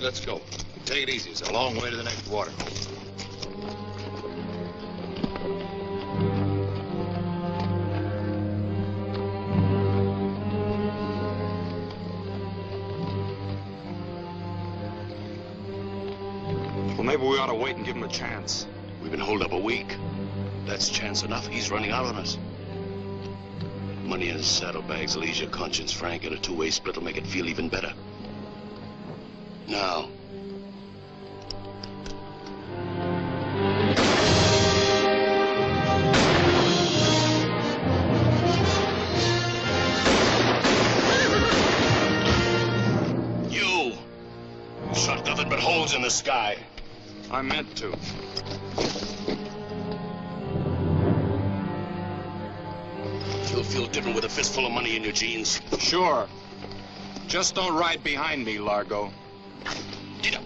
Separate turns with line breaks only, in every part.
let's go. Take it easy. It's a long way to the next water.
Well, maybe we ought to wait and give him a chance.
We've been holed up a week. That's chance enough. He's running out on us. Money in his saddlebags will ease your conscience, Frank, and a two-way split will make it feel even better. Now. You shot nothing but holes in the sky.
I meant to.
You'll feel different with a fistful of money in your jeans.
Sure. Just don't ride behind me, Largo.
Get up.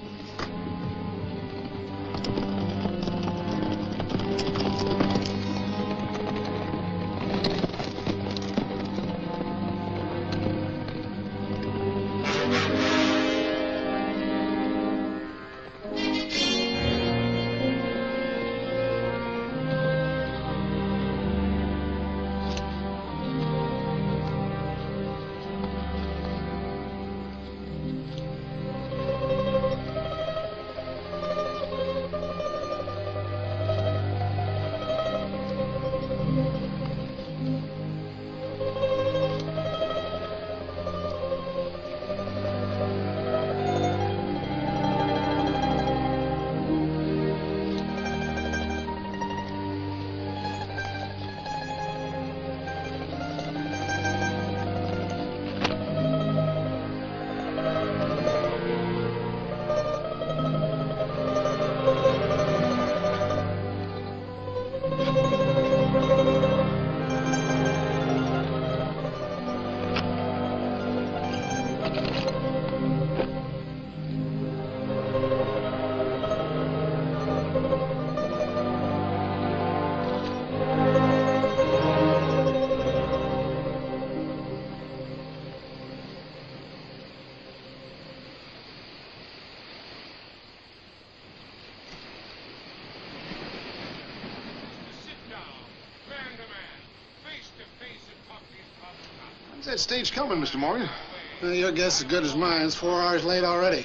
That stage coming, Mr. Morgan?
Well, your guess is as good as mine. It's 4 hours late already.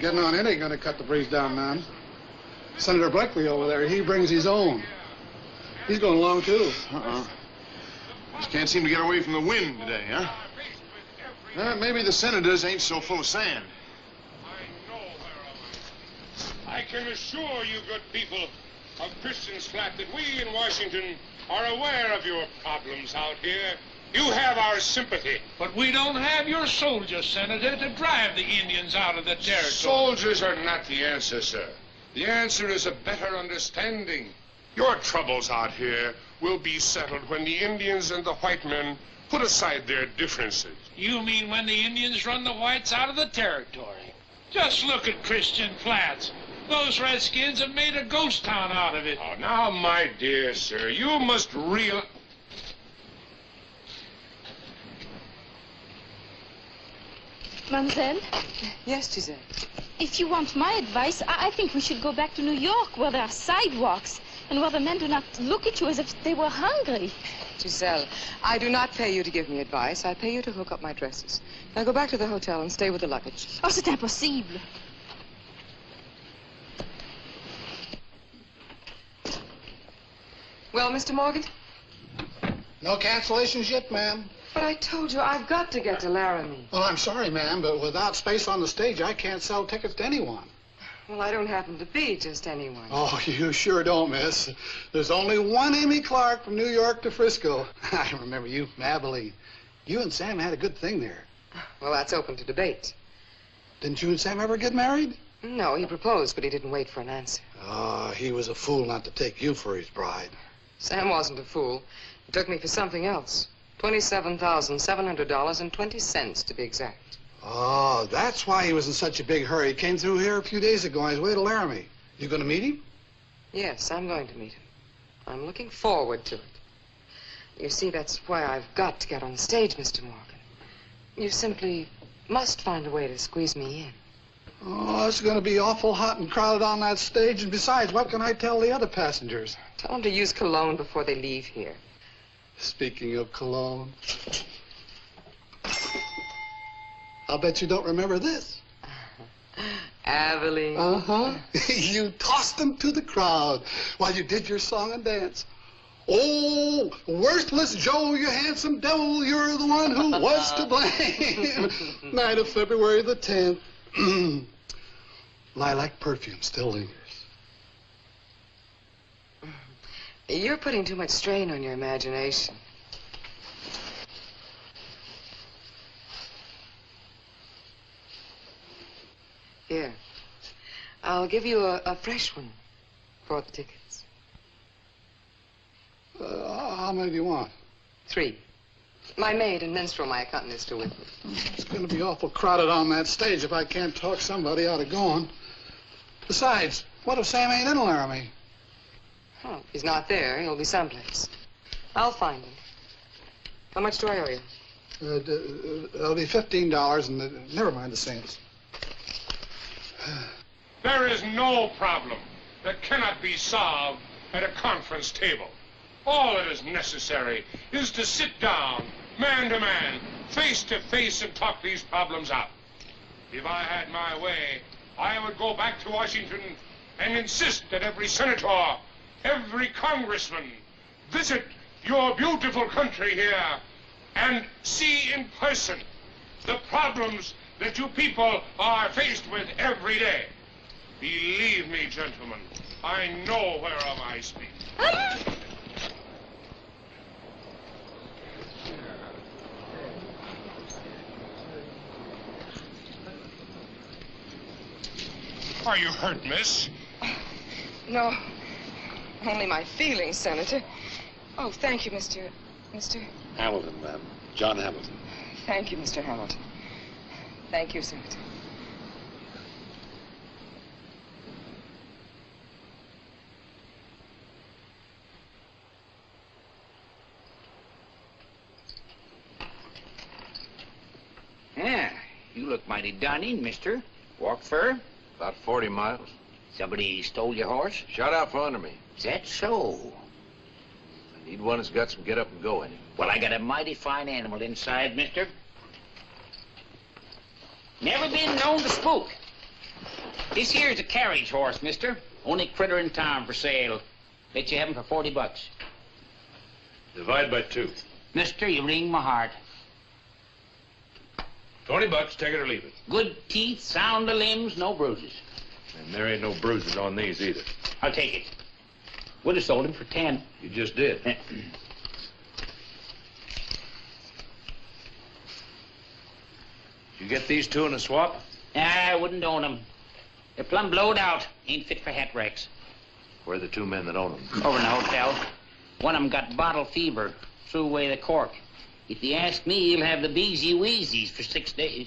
Getting on it ain't gonna cut the breeze down, man. Senator Blakely over there, he brings his own. He's going along, too.
Just can't seem to get away from the wind today, huh? Maybe the senators ain't so full of sand.
I can assure you, good people of Christian's Flat, that we in Washington are aware of your problems out here. You have our sympathy.
But we don't have your soldiers, Senator, to drive the Indians out of the territory.
Soldiers are not the answer, sir. The answer is a better understanding. Your troubles out here will be settled when the Indians and the white men put aside their differences.
You mean when the Indians run the whites out of the territory? Just look at Christian Flats. Those Redskins have made a ghost town out of it.
Oh, now, my dear sir, you must realize...
Mademoiselle?
Yes, Giselle.
If you want my advice, I think we should go back to New York, where there are sidewalks, and where the men do not look at you as if they were hungry.
Giselle, I do not pay you to give me advice. I pay you to hook up my dresses. Now go back to the hotel and stay with the luggage.
Oh, c'est impossible.
Well, Mr. Morgan?
No cancellations yet, ma'am.
But I told you, I've got to get to Laramie.
Well, I'm sorry, ma'am, but without space on the stage, I can't sell tickets to anyone.
Well, I don't happen to be just anyone.
Oh, you sure don't, miss. There's only one Amy Clark from New York to Frisco. I remember you from Abilene. You and Sam had a good thing there.
Well, that's open to debate.
Didn't you and Sam ever get married?
No, he proposed, but he didn't wait for an answer.
Oh, he was a fool not to take you for his bride.
Sam wasn't a fool. He took me for something else. $27,700.20 to be exact.
Oh, that's why he was in such a big hurry. He came through here a few days ago on his way to Laramie. You going to meet him?
Yes, I'm going to meet him. I'm looking forward to it. You see, that's why I've got to get on the stage, Mr. Morgan. You simply must find a way to squeeze me in.
Oh, it's going to be awful hot and crowded on that stage. And besides, what can I tell the other passengers?
Tell them to use cologne before they leave here.
Speaking of cologne, I'll bet you don't remember this.
Aveline.
Uh-huh. You tossed them to the crowd while you did your song and dance. Oh, worthless Joe, you handsome devil, you're the one who was to blame. Night of February the 10th. Lilac perfume still lingers.
You're putting too much strain on your imagination. Here, I'll give you a fresh one for the tickets.
How many do you want?
3. My maid and minstrel, my accompanist, are with me.
It's going to be awful crowded on that stage if I can't talk somebody out of going. Besides, what if Sam ain't in Laramie?
Oh, he's not there. He'll be someplace. I'll find him. How much do I owe you?
It'll be $15, and never mind the cents.
There is no problem that cannot be solved at a conference table. All that is necessary is to sit down, man to man, face to face, and talk these problems out. If I had my way, I would go back to Washington and insist that every senator, every congressman visit your beautiful country here and see in person the problems that you people are faced with every day. Believe me, gentlemen, I know whereof I speak. Are you hurt, miss?
No, only my feelings, Senator. Oh, thank you, Mr.
Hamilton, ma'am. John Hamilton.
Thank you, Mr. Hamilton. Thank you, Senator.
Yeah, you look mighty done in, mister. Walk fur?
About 40 miles.
Somebody stole your horse?
Shot out from under me.
Is that so?
I need one that's got some get up and go in him.
Well, I got a mighty fine animal inside, mister. Never been known to spook. This here's a carriage horse, mister. Only critter in town for sale. Bet you have him for 40 bucks.
Divide by 2.
Mister, you wring my heart.
20 bucks, take it or leave it.
Good teeth, sound of limbs, no bruises.
And there ain't no bruises on these either.
I'll take it. Would have sold him for 10.
You just did. You get these 2 in a swap?
I wouldn't own them. They're plumb blowed out. Ain't fit for hat racks.
Where are the 2 men that own them?
Over in the hotel. One of them got bottle fever. Threw away the cork. If you ask me, he'll have the beezy weezies for 6 days.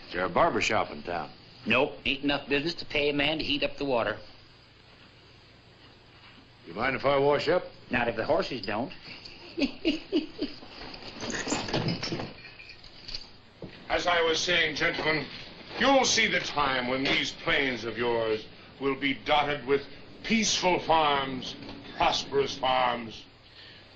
Is there a barber shop in town?
Nope. Ain't enough business to pay a man to heat up the water.
You mind if I wash up?
Not if the horses don't.
As I was saying, gentlemen, you'll see the time when these plains of yours will be dotted with peaceful farms, prosperous farms.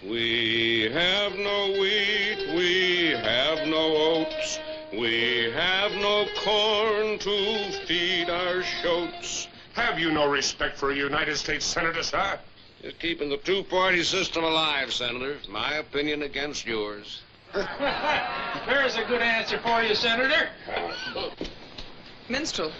We have no wheat, we have no oats, we have no corn to feed our shoats.
Have you no respect for a United States Senator, sir?
Just keeping the 2-party system alive, Senator. My opinion against yours.
There's a good answer for you, Senator.
Minstrel.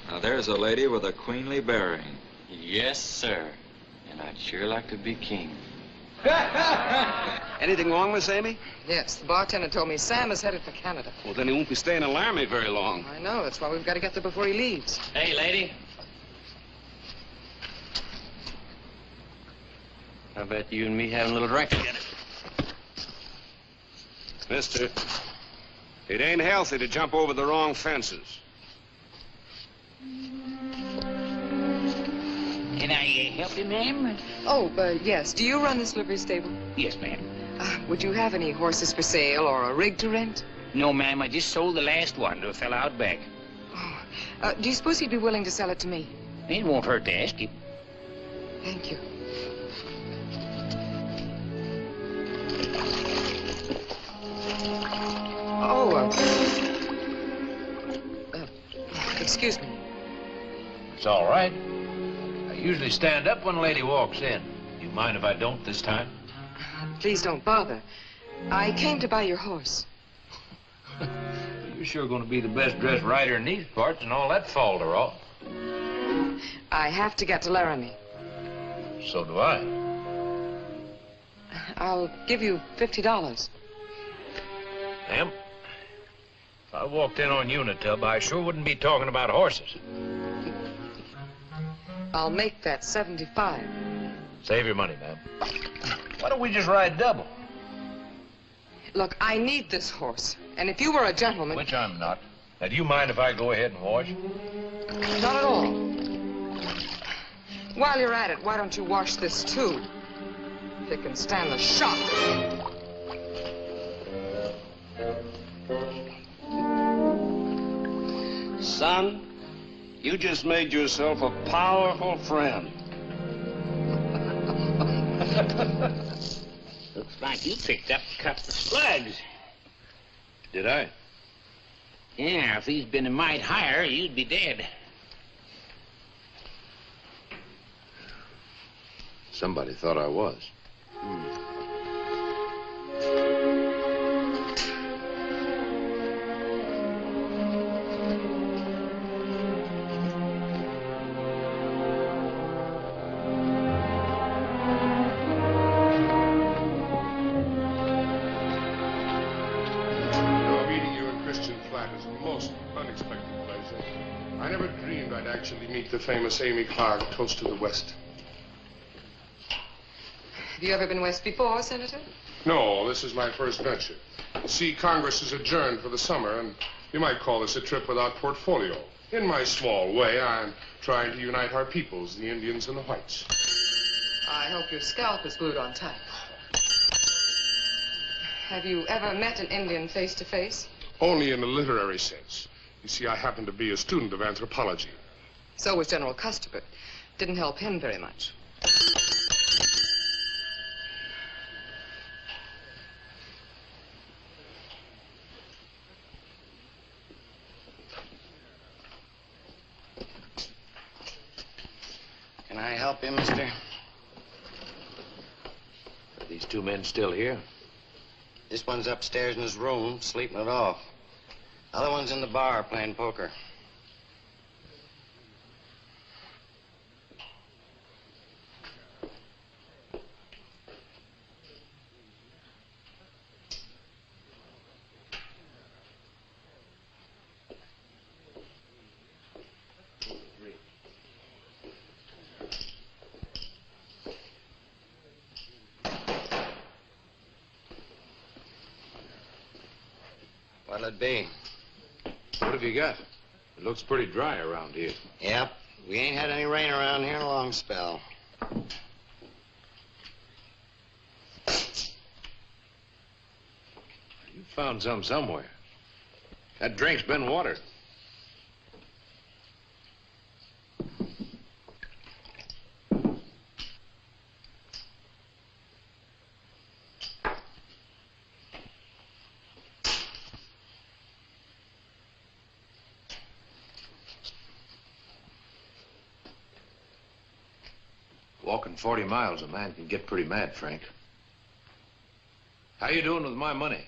Now, there's a lady with a queenly bearing. Yes, sir. And I'd sure like to be king.
Anything wrong, Miss Amy?
Yes, the bartender told me Sam is headed for Canada.
Well, then he won't be staying in Laramie very long.
I know. That's why we've got to get there before he leaves.
Hey, lady.
How about you and me having a little drink together?
Mister, it ain't healthy to jump over the wrong fences.
Can I help you, ma'am?
Oh, yes. Do you run this livery stable?
Yes, ma'am.
Would you have any horses for sale or a rig to rent?
No, ma'am. I just sold the last one to a fella out back.
Oh. Do you suppose he'd be willing to sell it to me?
It won't hurt to ask him.
Thank you. Oh, excuse me.
It's all right. I usually stand up when a lady walks in. You mind if I don't this time?
Please don't bother. I came to buy your horse.
You're sure going to be the best-dressed rider in these parts and all that falderall.
I have to get to Laramie.
So do I.
I'll give you $50.
Ma'am, if I walked in on Unitub, I sure wouldn't be talking about horses.
I'll make that 75.
Save your money, ma'am. Why don't we just ride double?
Look, I need this horse. And if you were a gentleman...
Which I'm not. Now, do you mind if I go ahead and wash?
Not at all. While you're at it, why don't you wash this, too? If it can stand the shock.
Son, you just made yourself a powerful friend.
Looks like you picked up a couple of slugs.
Did I?
Yeah, if these been a mite higher, you'd be dead.
Somebody thought I was.
The famous Amy Clark, Toast to the West.
Have you ever been west before, Senator?
No, this is my first venture. See, Congress is adjourned for the summer, and you might call this a trip without portfolio. In my small way, I'm trying to unite our peoples, the Indians and the whites.
I hope your scalp is glued on tight. Have you ever met an Indian face to face?
Only in a literary sense. You see, I happen to be a student of anthropology.
So was General Custer, but didn't help him very much.
Can I help you, mister?
Are these two men still here?
This one's upstairs in his room, sleeping it off. Other one's in the bar playing poker. What'll it be?
What have you got? It looks pretty dry around here.
Yep. We ain't had any rain around here in a long spell.
You found some somewhere. That drink's been watered. Walking 40 miles, a man can get pretty mad, Frank. How you doing with my money?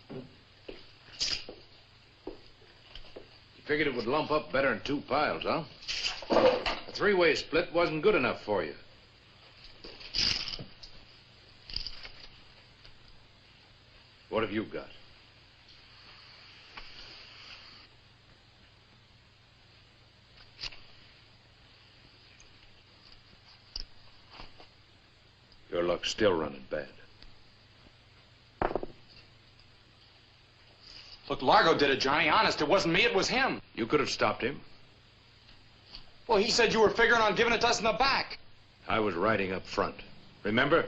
You figured it would lump up better in 2 piles, huh? A 3-way split wasn't good enough for you. What have you got? Your luck's still running bad.
Look, Largo did it, Johnny. Honest, it wasn't me, it was him.
You could have stopped him.
Well, he said you were figuring on giving it to us in the back.
I was riding up front. Remember?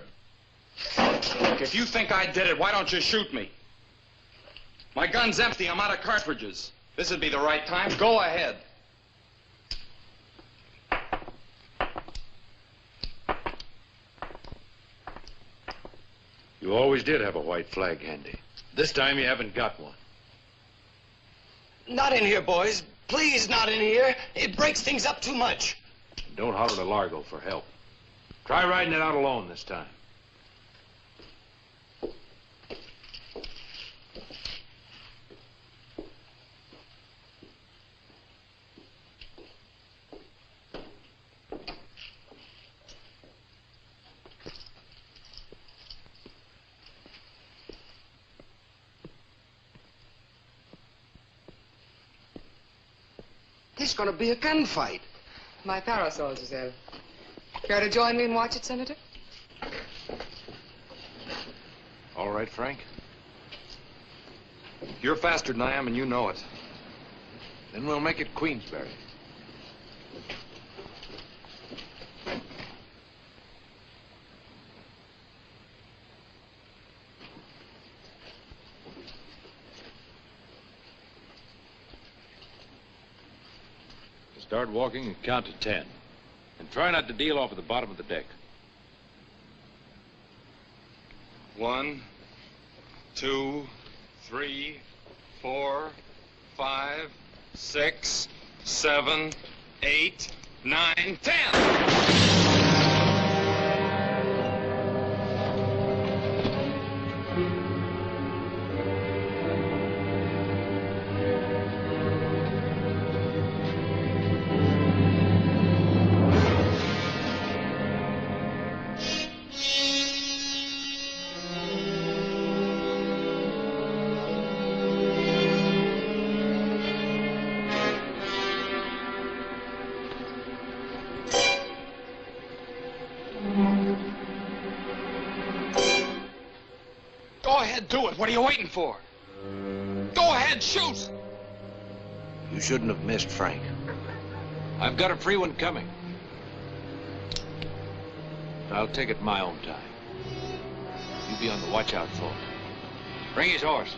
Look, if you think I did it, why don't you shoot me? My gun's empty. I'm out of cartridges. This would be the right time. Go ahead.
You always did have a white flag handy. This time you haven't got one.
Not in here, boys. Please, not in here. It breaks things up too much.
Don't holler to Largo for help. Try riding it out alone this time.
This is going to be a gunfight.
My parasol, Giselle. Care to join me and watch it, Senator?
All right, Frank?
You're faster than I am, and you know it.
Then we'll make it Queensberry. Start walking and count to 10. And try not to deal off at the bottom of the deck.
1, 2, 3, 4, 5, 6, 7, 8, 9, 10!
Do it. What are you waiting for? Go ahead, shoot!
You shouldn't have missed, Frank. I've got a free one coming. I'll take it my own time. You be on the watch out for it. Bring his horse.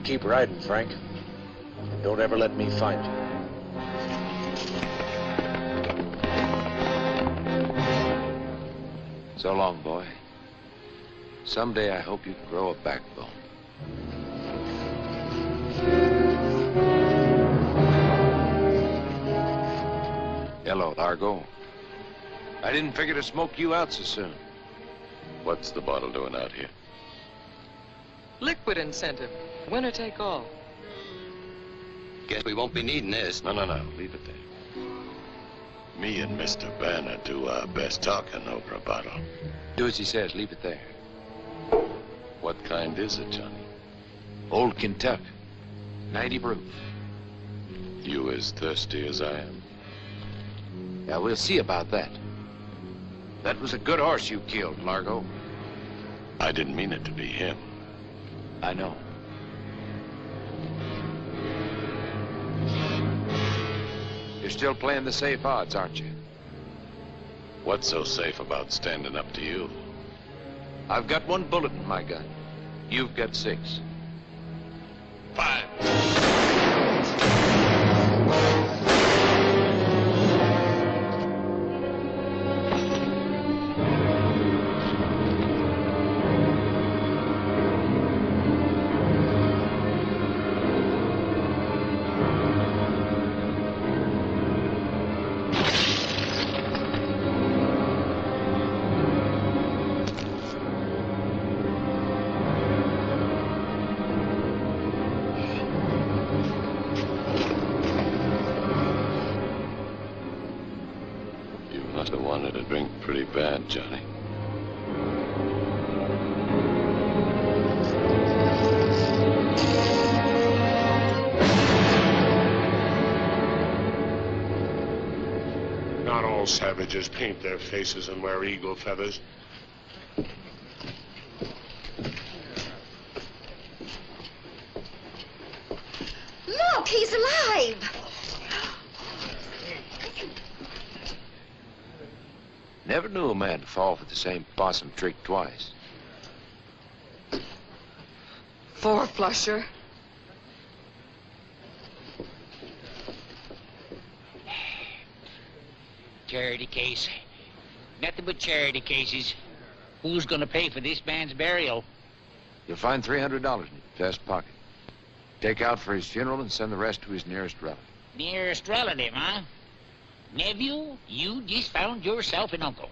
Keep riding, Frank. And don't ever let me find you. So long, boy. Someday I hope you can grow a backbone. Hello, Largo. I didn't figure to smoke you out so soon.
What's the bottle doing out here?
Liquid incentive. Winner take all.
Guess we won't be needing this.
No. Leave it there. Me and Mr. Banner do our best talking over a bottle.
Do as he says. Leave it there.
What kind is it, Johnny?
Old Kentuck. 90 proof.
You as thirsty as I am?
Yeah, we'll see about that. That was a good horse you killed, Largo.
I didn't mean it to be him.
I know. You're still playing the safe odds, aren't you?
What's so safe about standing up to you?
I've got 1 bullet in my gun. You've got 6.
5. Pretty bad, Johnny.
Not all All savages paint their faces and wear eagle feathers.
Look, he's alive.
Never knew a man to fall for the same possum trick twice.
Four-flusher.
Charity case. Nothing but charity cases. Who's gonna pay for this man's burial?
You'll find $300 in your vest pocket. Take out for his funeral and send the rest to his nearest relative.
Nearest relative, huh? Nephew, you just found yourself an uncle.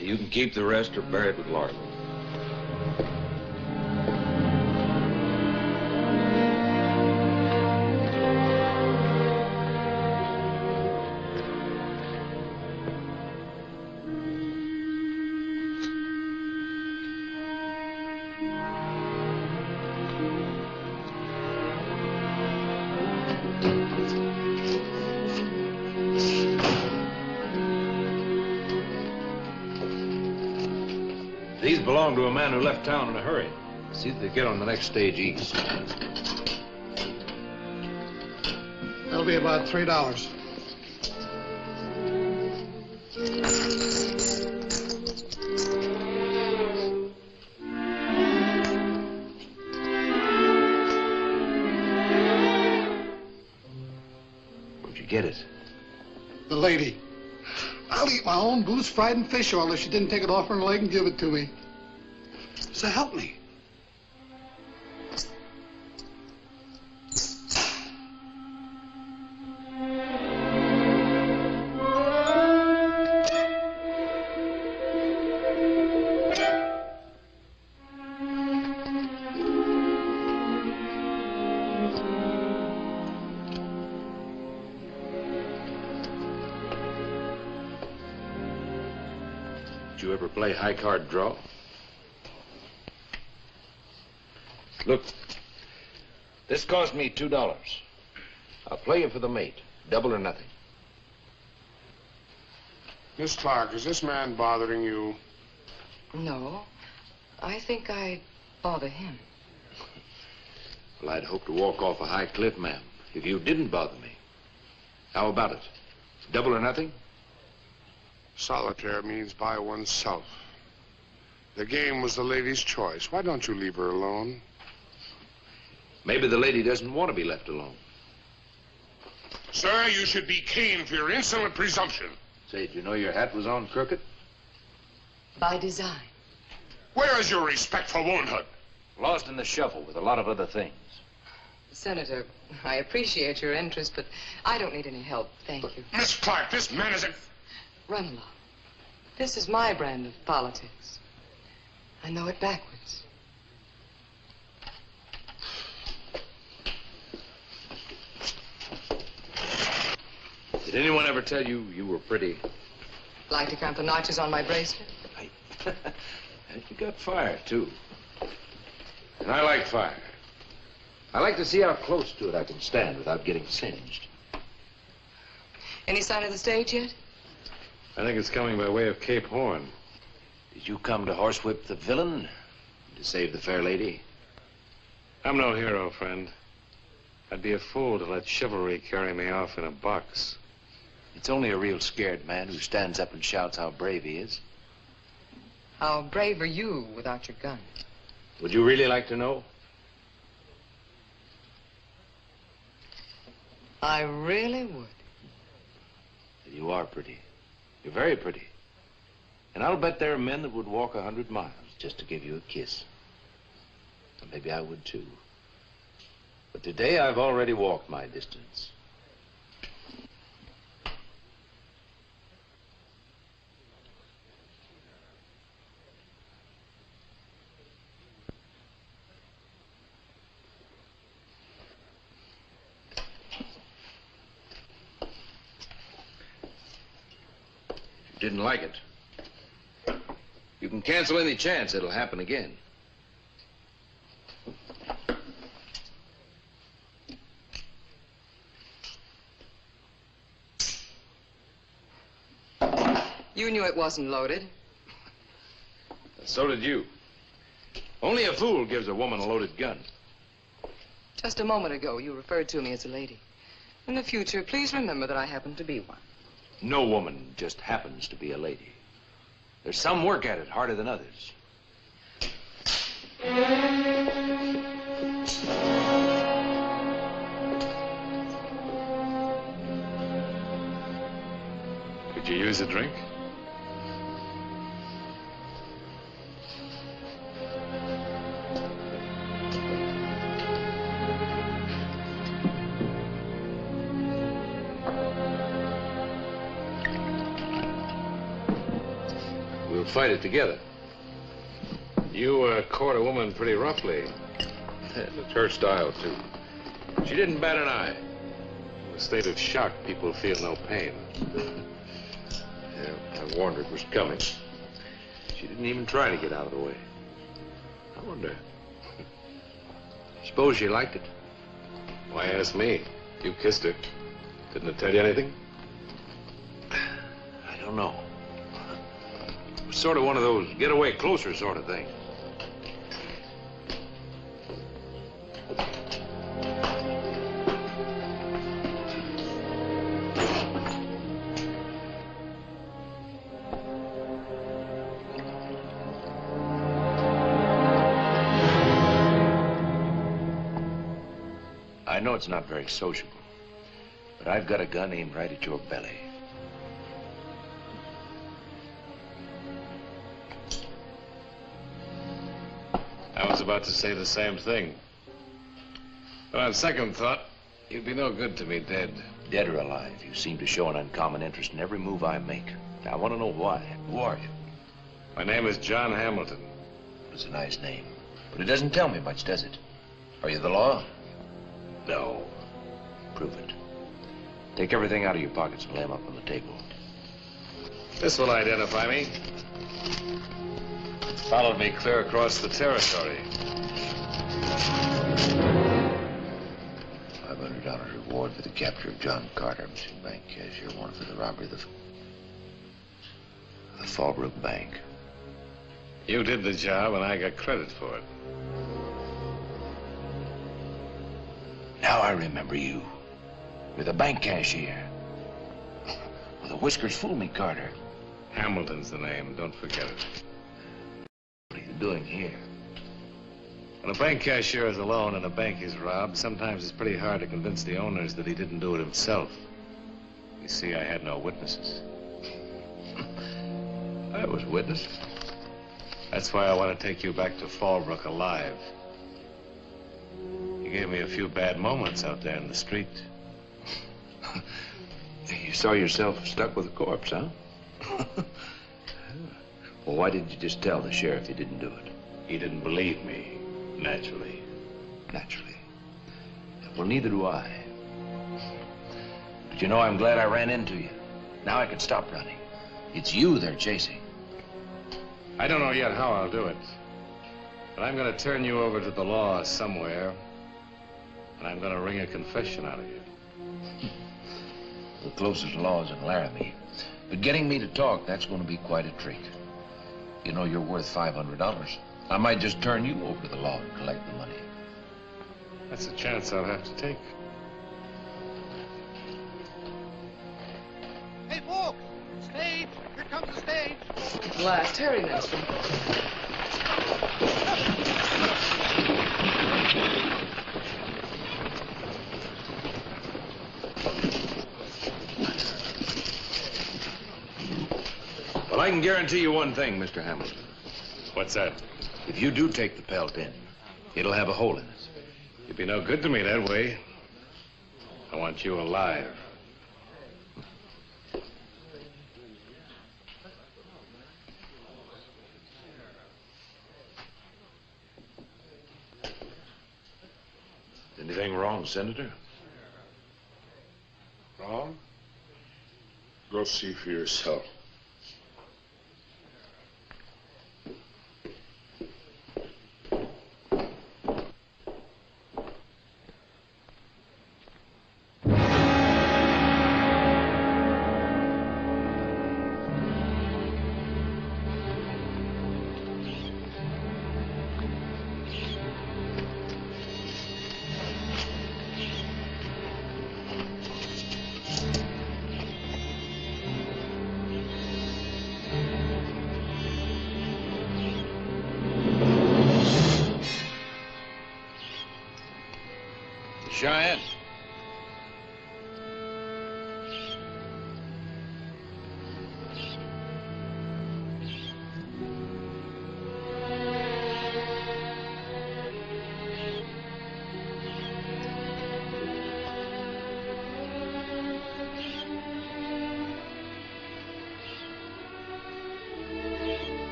You can keep the rest or bury it with Laramie.
These belong to a man who left town in a hurry. See that they get on the next stage east.
That'll be about $3.
Where'd you get it?
The lady. I'll eat my own goose fried in fish oil if she didn't take it off her leg and give it to me. So help me.
Did you ever play high card draw? Look, this cost me $2. I'll play you for the mate, double or nothing.
Miss Clark, is this man bothering you?
No. I think I'd bother him.
Well, I'd hope to walk off a high cliff, ma'am, if you didn't bother me. How about it? Double or nothing?
Solitaire means by oneself. The game was the lady's choice. Why don't you leave her alone?
Maybe the lady doesn't want to be left alone.
Sir, you should be caned for your insolent presumption.
Say, did you know your hat was on crooked?
By design.
Where is your respect for womanhood?
Lost in the shuffle with a lot of other things.
Senator, I appreciate your interest, but I don't need any help, thank you.
Miss Clark, this man is a...
Run along. This is my brand of politics. I know it backwards.
Did anyone ever tell you you were pretty?
Like to count the notches on my bracelet?
And you got fire, too. And I like fire. I like to see how close to it I can stand without getting singed.
Any sign of the stage yet?
I think it's coming by way of Cape Horn.
Did you come to horsewhip the villain? To save the fair lady?
I'm no hero, friend. I'd be a fool to let chivalry carry me off in a box.
It's only a real scared man who stands up and shouts how brave he is.
How brave are you without your gun?
Would you really like to know?
I really would.
You are pretty. You're very pretty. And I'll bet there are men that would walk 100 miles just to give you a kiss. And maybe I would too. But today I've already walked my distance. Didn't like it. You can cancel any chance it'll happen again.
You knew it wasn't loaded.
So did you. Only a fool gives a woman a loaded gun.
Just a moment ago, you referred to me as a lady. In the future, please remember that I happen to be one.
No woman just happens to be a lady. There's some work at it harder than others.
Could you use a drink?
We'll fight it together.
You court a woman pretty roughly. It's her style, too.
She didn't bat an eye.
In a state of shock, people feel no pain.
Yeah, I warned her it was coming. She didn't even try to get out of the way. I wonder. Suppose she liked it.
Why ask me? You kissed her. Didn't it tell you anything?
I don't know. It was sort of one of those get away closer sort of things. I know it's not very sociable, but I've got a gun aimed right at your belly.
I was about to say the same thing. But on second thought, you'd be no good to me dead.
Dead or alive, you seem to show an uncommon interest in every move I make. Now, I want to know why. Who are you?
My name is John Hamilton.
It's a nice name, but it doesn't tell me much, does it? Are you the law?
No.
Prove it. Take everything out of your pockets and lay them up on the table.
This will identify me. Followed me clear across the territory.
$500 reward for the capture of John Carter, missing bank cashier, one for the robbery of the Fallbrook Bank.
You did the job, and I got credit for it.
Now I remember you. You're the bank cashier. Well, the whiskers fool me, Carter.
Hamilton's the name. Don't forget it.
What are you doing here?
When a bank cashier is alone and a bank is robbed, sometimes it's pretty hard to convince the owners that he didn't do it himself. You see, I had no witnesses.
I was witness.
That's why I want to take you back to Fallbrook alive. You gave me a few bad moments out there in the street.
You saw yourself stuck with a corpse, huh? Well, why didn't you just tell the sheriff you didn't do it?
He didn't believe me, naturally.
Naturally. Well, neither do I. But you know, I'm glad I ran into you. Now I can stop running. It's you they're chasing.
I don't know yet how I'll do it. But I'm going to turn you over to the law somewhere. And I'm going to wring a confession out of you.
The closest law is in Laramie. But getting me to talk, that's going to be quite a trick. You know, you're worth $500. I might just turn you over to the law and collect the money.
That's a chance I'll have to take.
Hey, folks! Stage! Here comes the stage!
Last Terry Nelson.
Well, I can guarantee you one thing, Mr. Hamilton.
What's that?
If you do take the pelt in, it'll have a hole in it.
You'd be no good to me that way. I want you alive.
Anything wrong, Senator?
Wrong? Go see for yourself.
Cheyenne.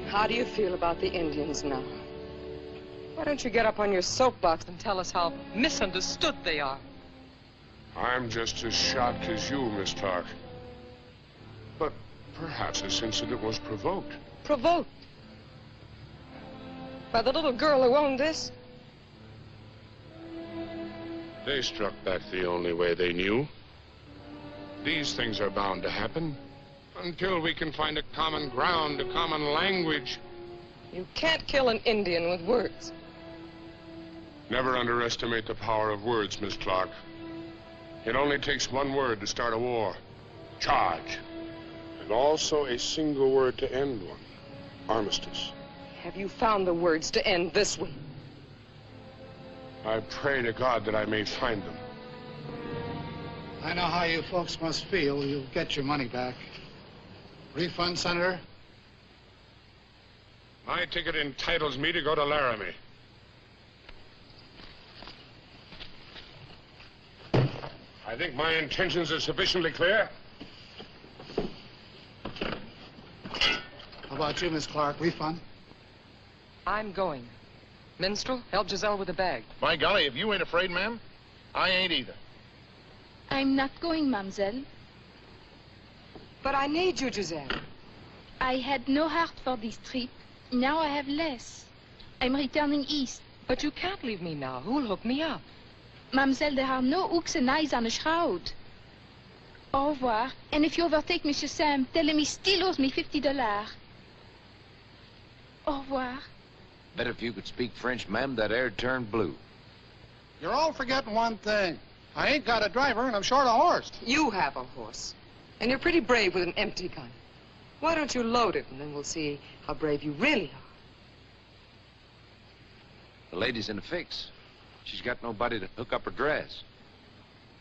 How do you feel about the Indians now? Why don't you get up on your soapbox and tell us how misunderstood they are?
I'm just as shocked as you, Miss Clark. But perhaps this incident was provoked.
Provoked? By the little girl who owned this?
They struck back the only way they knew. These things are bound to happen. Until we can find a common ground, a common language.
You can't kill an Indian with words.
Never underestimate the power of words, Miss Clark. It only takes one word to start a war. Charge. And also a single word to end one. Armistice.
Have you found the words to end this one?
I pray to God that I may find them.
I know how you folks must feel. You'll get your money back. Refund, Senator?
My ticket entitles me to go to Laramie. I think my intentions are sufficiently clear.
How about you, Miss Clark? Refund?
I'm going. Minstrel, help Giselle with the bag.
By golly, if you ain't afraid, ma'am, I ain't either.
I'm not going, mademoiselle.
But I need you, Giselle.
I had no heart for this trip. Now I have less. I'm returning east.
But you can't leave me now. Who'll hook me up?
Mademoiselle, there are no hooks and eyes on a shroud. Au revoir. And if you overtake Monsieur Sam, tell him he still owes me $50. Au revoir.
Bet if you could speak French, ma'am, that air'd turn blue.
You're all forgetting one thing. I ain't got a driver and I'm short a horse.
You have a horse. And you're pretty brave with an empty gun. Why don't you load it, and then we'll see how brave you really are.
The lady's in a fix. She's got nobody to hook up her dress.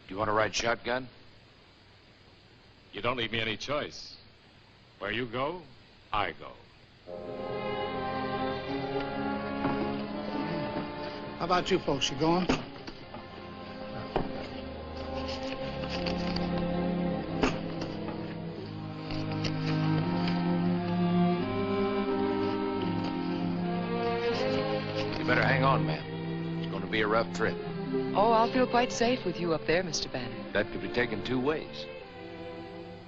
Do you want to ride shotgun?
You don't leave me any choice. Where you go, I go.
How about you folks? You going?
You better hang on, ma'am. It's going to be a rough trip.
Oh, I'll feel quite safe with you up there, Mr. Banner.
That could be taken two ways.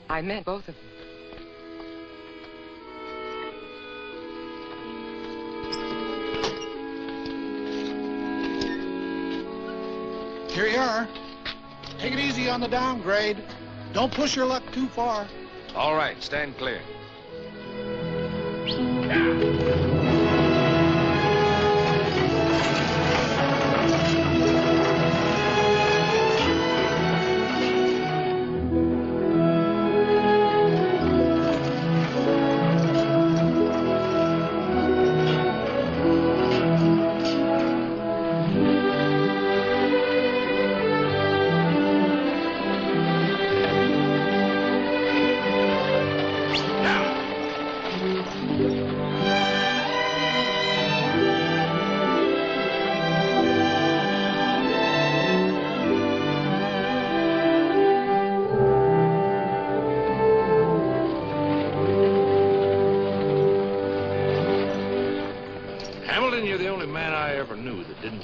I meant both of them.
Here you are. Take it easy on the downgrade. Don't push your luck too far.
All right, stand clear.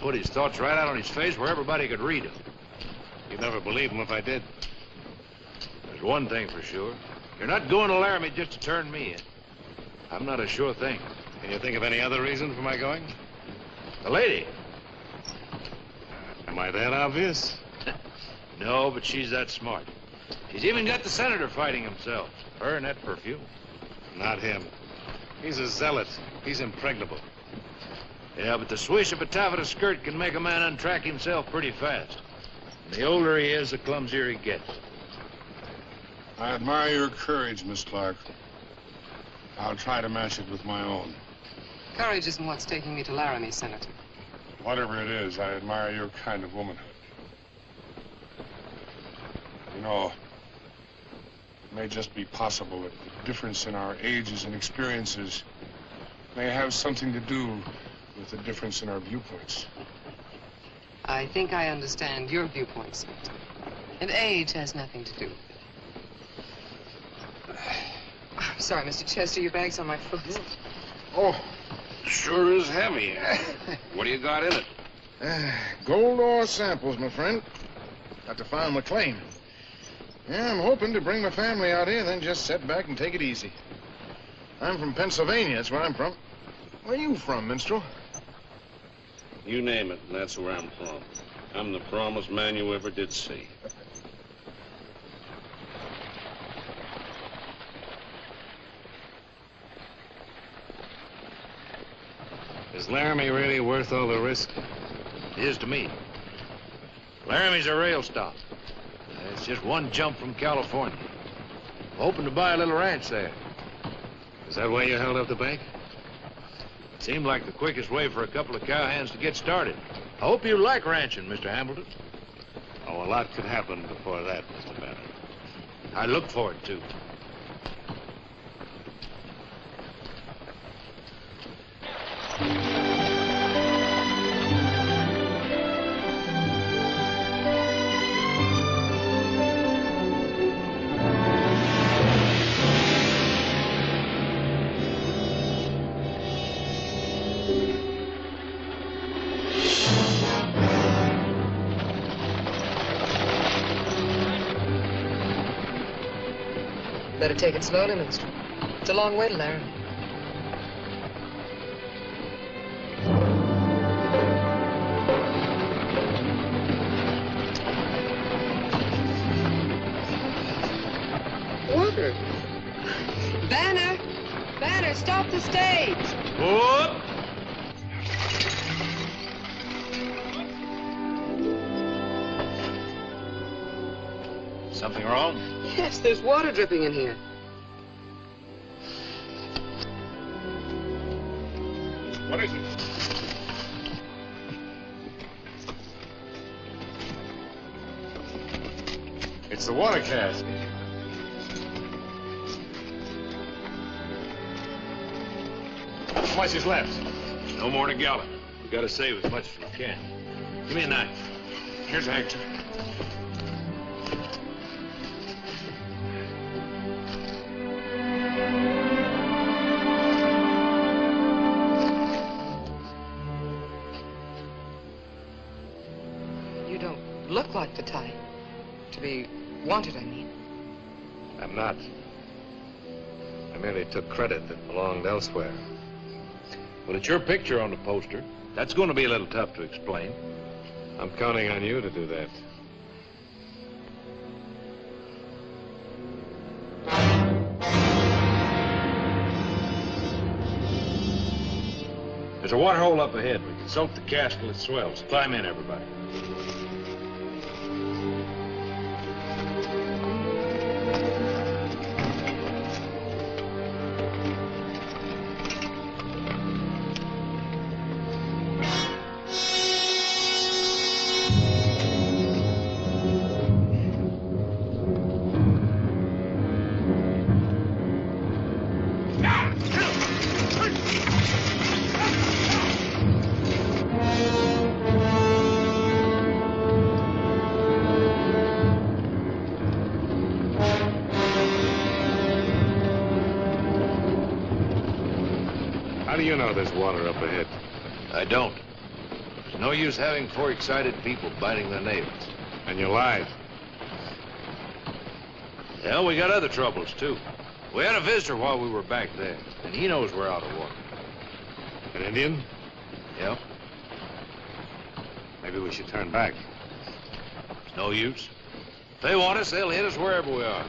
Put his thoughts right out on his face where everybody could read them.
You'd never believe him if I did.
There's one thing for sure. You're not going to Laramie just to turn me in. I'm not a sure thing.
Can you think of any other reason for my going?
The lady.
Am I that obvious?
No, but she's that smart. She's even got the senator fighting himself. Her and that perfume.
Not him. He's a zealot. He's impregnable.
Yeah, but the swish of a taffeta skirt can make a man untrack himself pretty fast. And the older he is, the clumsier he gets.
I admire your courage, Miss Clark. I'll try to match it with my own.
Courage isn't what's taking me to Laramie, Senator.
Whatever it is, I admire your kind of womanhood. You know, it may just be possible that the difference in our ages and experiences may have something to do with the difference in our viewpoints.
I think I understand your viewpoint, Senator. And age has nothing to do with it. I'm sorry, Mr. Chester, your bag's on my foot.
Oh,
Sure is heavy. What do you got in it?
Gold ore samples, my friend. Got to find my claim. Yeah, I'm hoping to bring my family out here, then just sit back and take it easy. I'm from Pennsylvania, that's where I'm from. Where are you from, minstrel?
You name it, and that's where I'm from. I'm the promised man you ever did see.
Is Laramie really worth all the risk?
It is to me. Laramie's a rail stop. It's just one jump from California. I'm hoping to buy a little ranch there.
Is that why you held up the bank?
It seemed like the quickest way for a couple of cowhands to get started. I hope you like ranching, Mr. Hambleton.
Oh, a lot could happen before that, Mr. Banner.
I look forward to.
Better take it slowly, minstrel. It's a long way to Laramie.
Water.
Banner! Banner, stop the stage!
Whoop! Something wrong?
Yes, there's water dripping in here.
What is it?
It's the water cask. How much is left?
No more than a gallon. We gotta save as much as we can. Give me a knife.
Here's a handkerchief.
Look like the type. To be wanted, I mean.
I'm not. I merely took credit that belonged elsewhere.
Well, it's your picture on the poster. That's going to be a little tough to explain.
I'm counting on you to do that.
There's a water hole up ahead. We can soak the cask till it swells. Climb in, everybody.
How do you know there's water up ahead?
I don't. There's no use having four excited people biting their neighbors.
And you lied.
Yeah, we got other troubles, too. We had a visitor while we were back there, and he knows we're out of water.
An Indian?
Yep.
Maybe we should turn back.
It's no use. If they want us, they'll hit us wherever we are.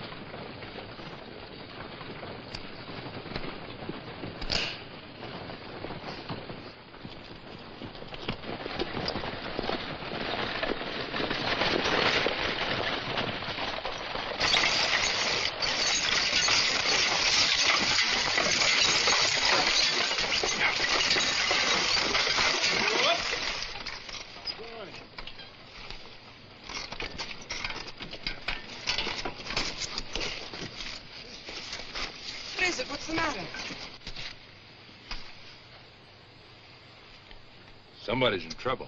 is it? What's the matter?
Somebody's in trouble.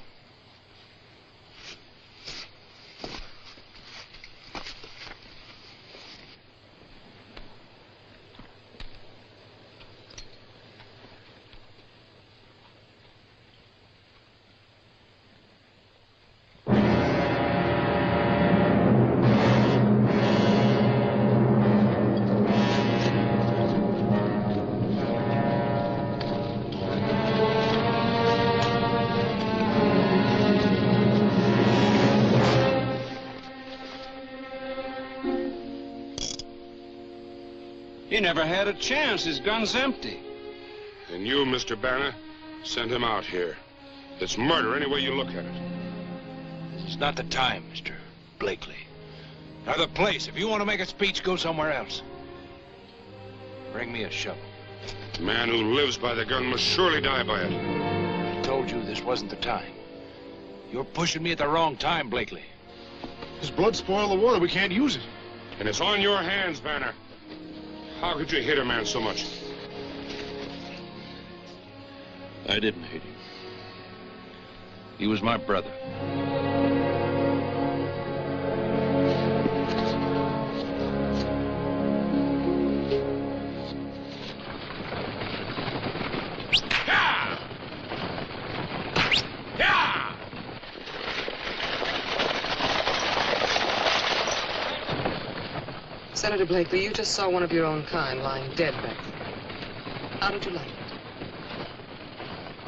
He never had a chance. His gun's empty.
And you, Mr. Banner, sent him out here. It's murder any way you look at it.
It's not the time, Mr. Blakely. Nor the place. If you want to make a speech, go somewhere else. Bring me a shovel.
The man who lives by the gun must surely die by it.
I told you this wasn't the time. You're pushing me at the wrong time, Blakely.
His blood spoiled the water. We can't use it.
And it's on your hands, Banner. How could you hit a man so much?
I didn't hate him. He was my brother.
Senator Blakely, you just saw one of your own kind lying dead back there. How did you like it?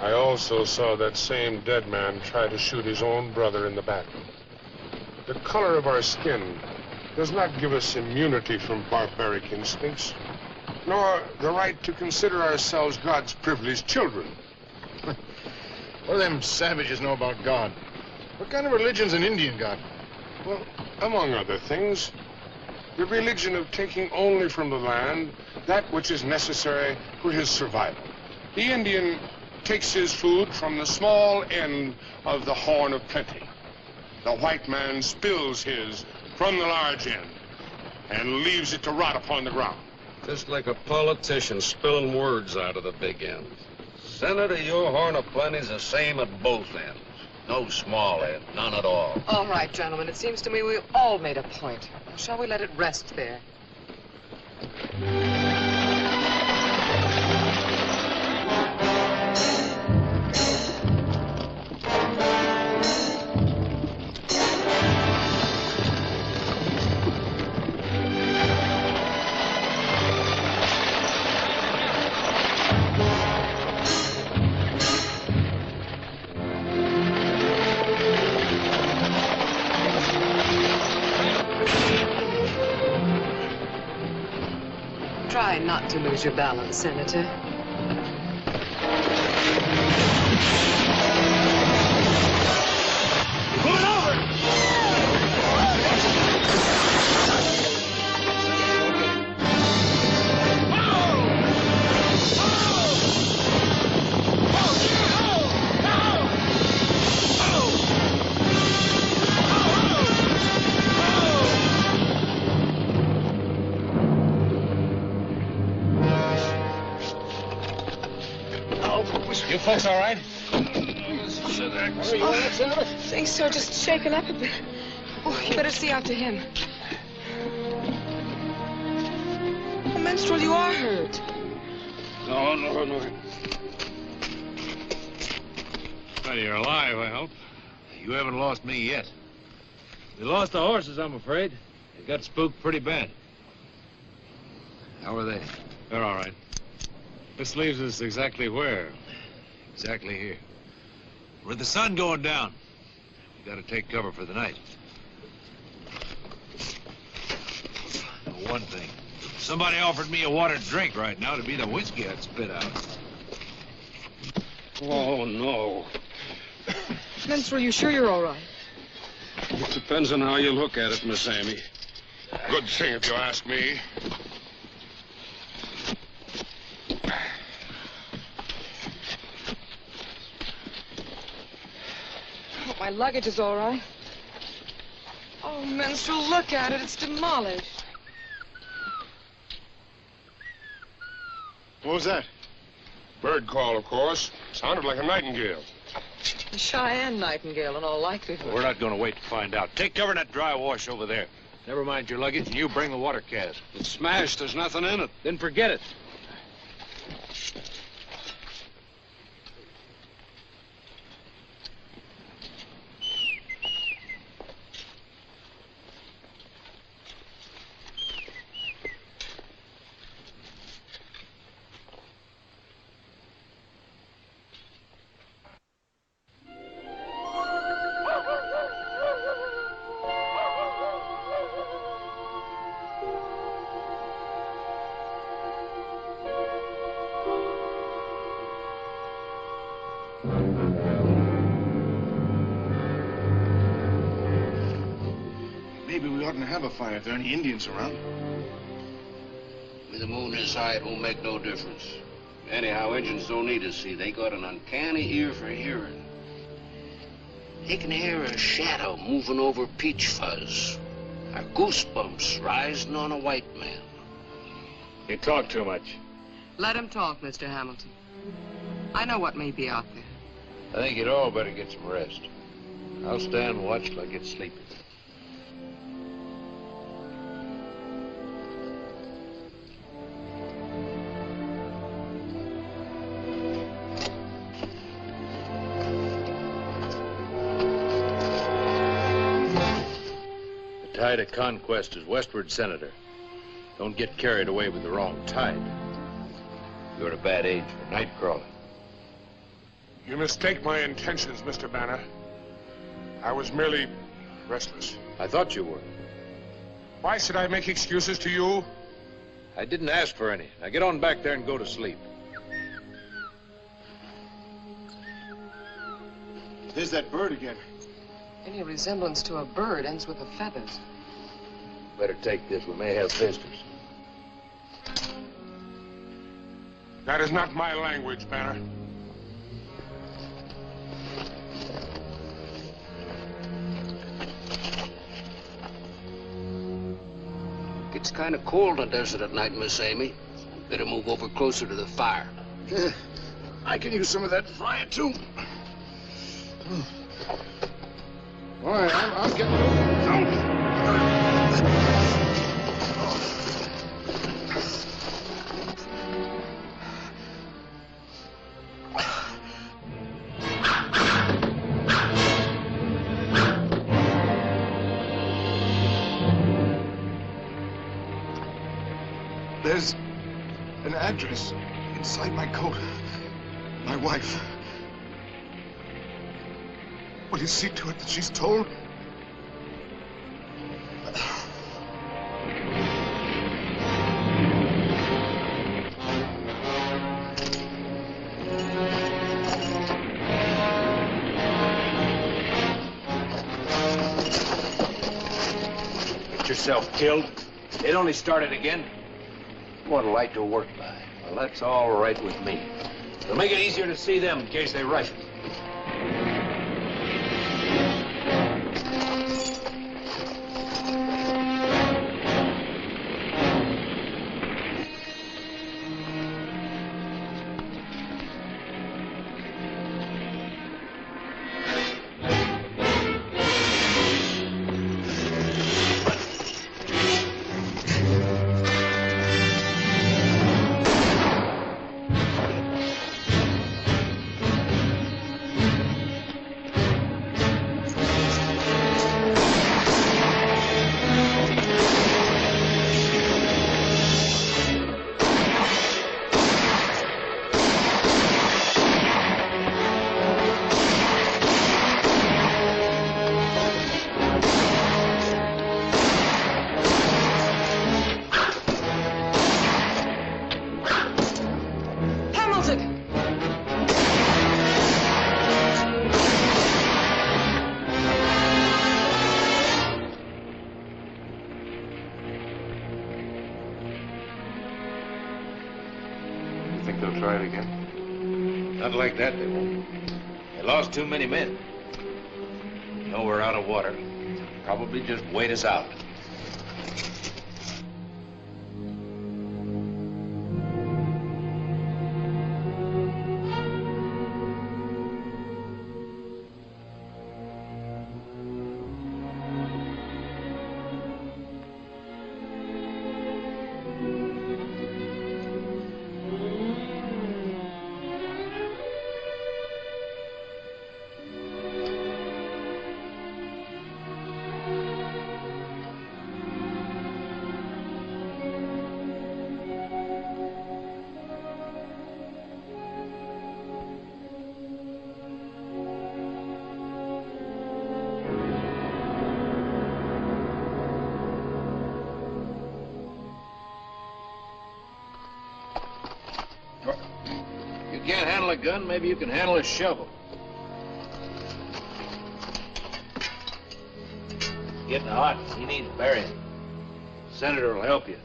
I also saw that same dead man try to shoot his own brother in the back. The color of our skin does not give us immunity from barbaric instincts, nor the right to consider ourselves God's privileged children.
What do them savages know about God? What kind of religion's an Indian God?
Well, among other things, the religion of taking only from the land that which is necessary for his survival. The Indian takes his food from the small end of the horn of plenty. The white man spills his from the large end and leaves it to rot upon the ground.
Just like a politician spilling words out of the big end. Senator, your horn of plenty's the same at both ends. No small end, none at all.
All right, gentlemen, it seems to me we all made a point. Shall we let it rest there? Try not to lose your balance, Senator.
Pull it over!
You folks all right?
Thanks, sir. Just shaken up a bit. Oh, you better see after him. Oh, Minstrel, you are hurt.
No.
Well, you're alive, I hope. You haven't lost me yet. We lost the horses, I'm afraid. They got spooked pretty bad.
How are they?
They're all right. This leaves us exactly where? Exactly here. With the sun going down, we gotta take cover for the night. One thing, if somebody offered me a water drink right now, it'd be the whiskey I'd spit out.
Oh, no.
Minstrel, you sure you're all right?
It depends on how you look at it, Miss Amy.
Good thing if you ask me.
Oh, my luggage is all right. Oh, Minstrel, look at it. It's demolished.
What was that?
Bird call, of course. Sounded like a nightingale.
The Cheyenne nightingale, in all likelihood.
We're not going to wait to find out. Take cover in that dry wash over there. Never mind your luggage, and you bring the water cask.
It's smashed. There's nothing in it.
Then forget it.
Maybe we oughtn't to have a fire if there are any Indians around.
With the moon this high, it won't make no difference. Anyhow, Indians don't need to see. They got an uncanny ear for hearing. They can hear a shadow moving over peach fuzz, or goosebumps rising on a white man.
You talk too much.
Let him talk, Mr. Hamilton. I know what may be out there.
I think you'd all better get some rest. I'll stand watch till I get sleepy. The tide of conquest is westward, Senator. Don't get carried away with the wrong tide. You're at a bad age for night crawling.
You mistake my intentions, Mr. Banner. I was merely restless.
I thought you were.
Why should I make excuses to you?
I didn't ask for any. Now get on back there and go to sleep.
There's that bird again.
Any resemblance to a bird ends with the feathers.
Better take this. We may have visitors.
That is not my language, Banner.
It's kind of cold in the desert at night, Miss Amy. Better move over closer to the fire.
I can use some of that fire, too. All right, I'm getting... There's an address inside my coat. My wife. Will you see to it that she's told?
Get yourself killed? It only started again. You want a light to work by. Well, that's all right with me. It'll make it easier to see them in case they rush it. Think they'll try it again? Not like that, they won't. They lost too many men. No, we're out of water. Probably just wait us out. can't handle a gun, maybe you can handle a shovel. It's getting hot. He needs burying. Senator will help you.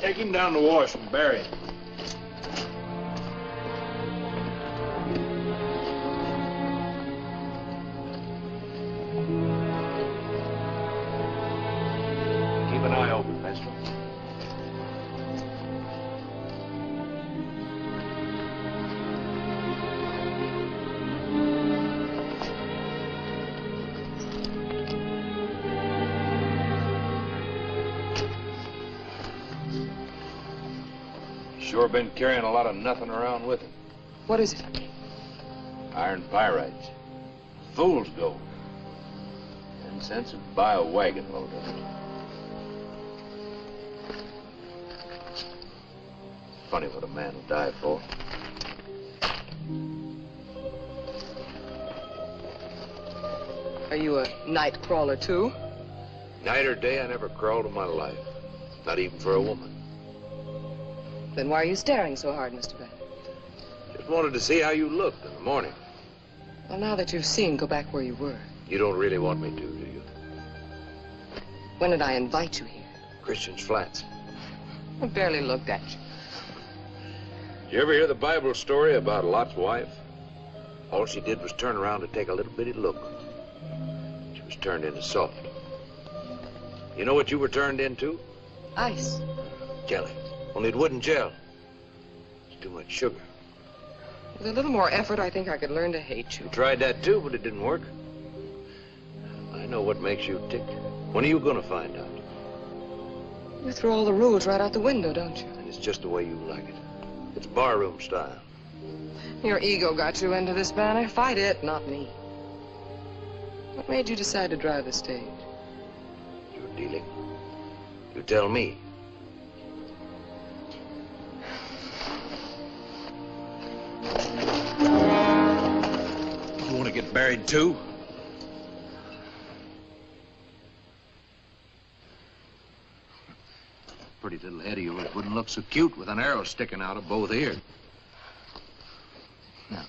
Take him down to wash and bury him. Keep an eye open, Pistol. Sure been carrying a lot of nothing around with him.
What is it?
Iron pyrites. Fool's gold. 10 cents would buy a wagon load of it. Funny what a man will die for.
Are you a night crawler, too?
Night or day, I never crawled in my life. Not even for a woman.
Then why are you staring so hard, Mr. Bennett?
Just wanted to see how you looked in the morning.
Well, now that you've seen, go back where you were.
You don't really want me to, do you?
When did I invite you here?
Christian's Flats.
I barely looked at you.
Did you ever hear the Bible story about Lot's wife? All she did was turn around to take a little bitty look. She was turned into salt. You know what you were turned into?
Ice.
Jelly. Only it wouldn't gel. It's too much sugar.
With a little more effort, I think I could learn to hate you.
I tried that too, but it didn't work. I know what makes you tick. When are you gonna find out?
You throw all the rules right out the window, don't you?
And it's just the way you like it. It's barroom style.
Your ego got you into this, Banner. Fight it, not me. What made you decide to drive the stage?
You're dealing. You tell me. You want to get buried too? Pretty little head of yours wouldn't look so cute with an arrow sticking out of both ears. Now,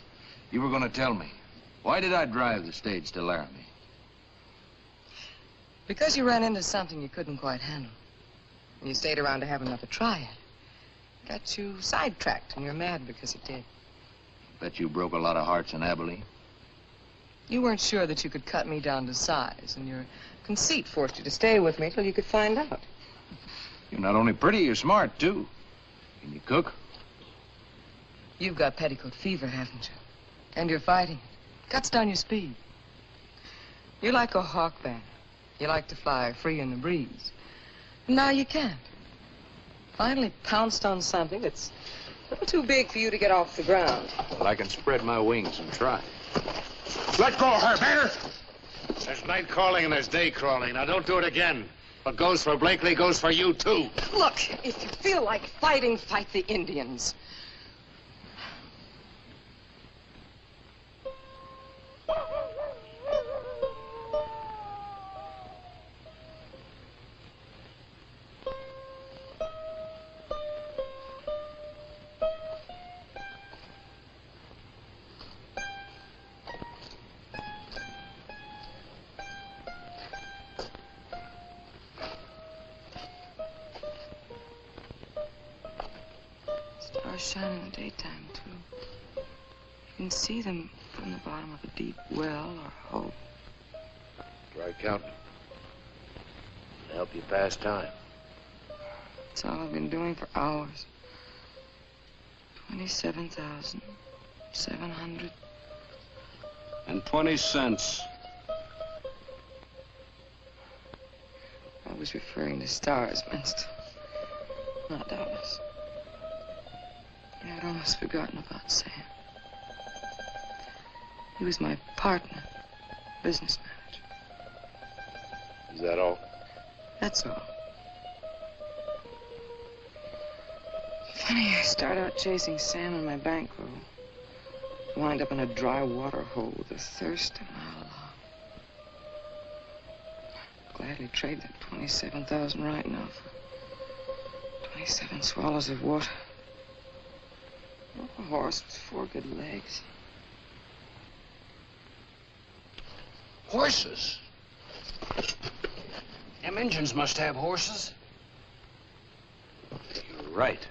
you were going to tell me, why did I drive the stage to Laramie?
Because you ran into something you couldn't quite handle. And you stayed around to have another try at it. Got you sidetracked, and you're mad because it did.
Bet you broke a lot of hearts in Abilene.
You weren't sure that you could cut me down to size, and your conceit forced you to stay with me till you could find out.
You're not only pretty, you're smart, too. Can you cook?
You've got petticoat fever, haven't you? And you're fighting it. Cuts down your speed. You're like a hawk, Banner. You like to fly free in the breeze. And now you can't. Finally pounced on something that's a little too big for you to get off the ground.
Well, I can spread my wings and try.
Let go of her, Banner! There's night crawling and there's day crawling. Now, don't do it again. What goes for Blakely goes for you, too.
Look, if you feel like fighting, fight the Indians. Stars shine in the daytime, too. You can see them from the bottom of a deep well or hole.
Try counting. To help you pass time.
That's all I've been doing for hours. 27,700.
And 20 cents.
I was referring to stars, Winston. Not dollars. I'd almost forgotten about Sam. He was my partner, business manager.
Is that all?
That's all. Funny, I start out chasing Sam and my bankroll. wind up in a dry water hole with a thirst a mile long. Gladly trade that 27,000 right now for 27 swallows of water. A horse with 4 good legs.
Horses? Them Injuns must have horses.
You're right.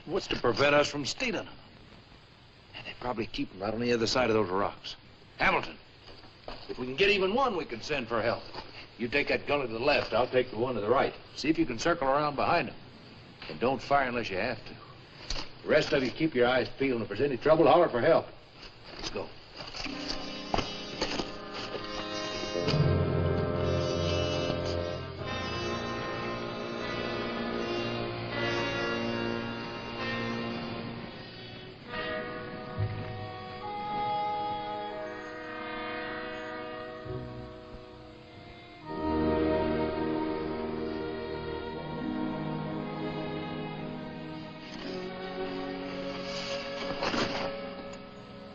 What's to prevent us from stealing them? And they probably keep them right on the other side of those rocks. Hamilton, if we can get even one, we can send for help. You take that gully to the left, I'll take the one to the right. See if you can circle around behind them. And don't fire unless you have to. The rest of you keep your eyes peeled. If there's any trouble, holler for help. Let's go.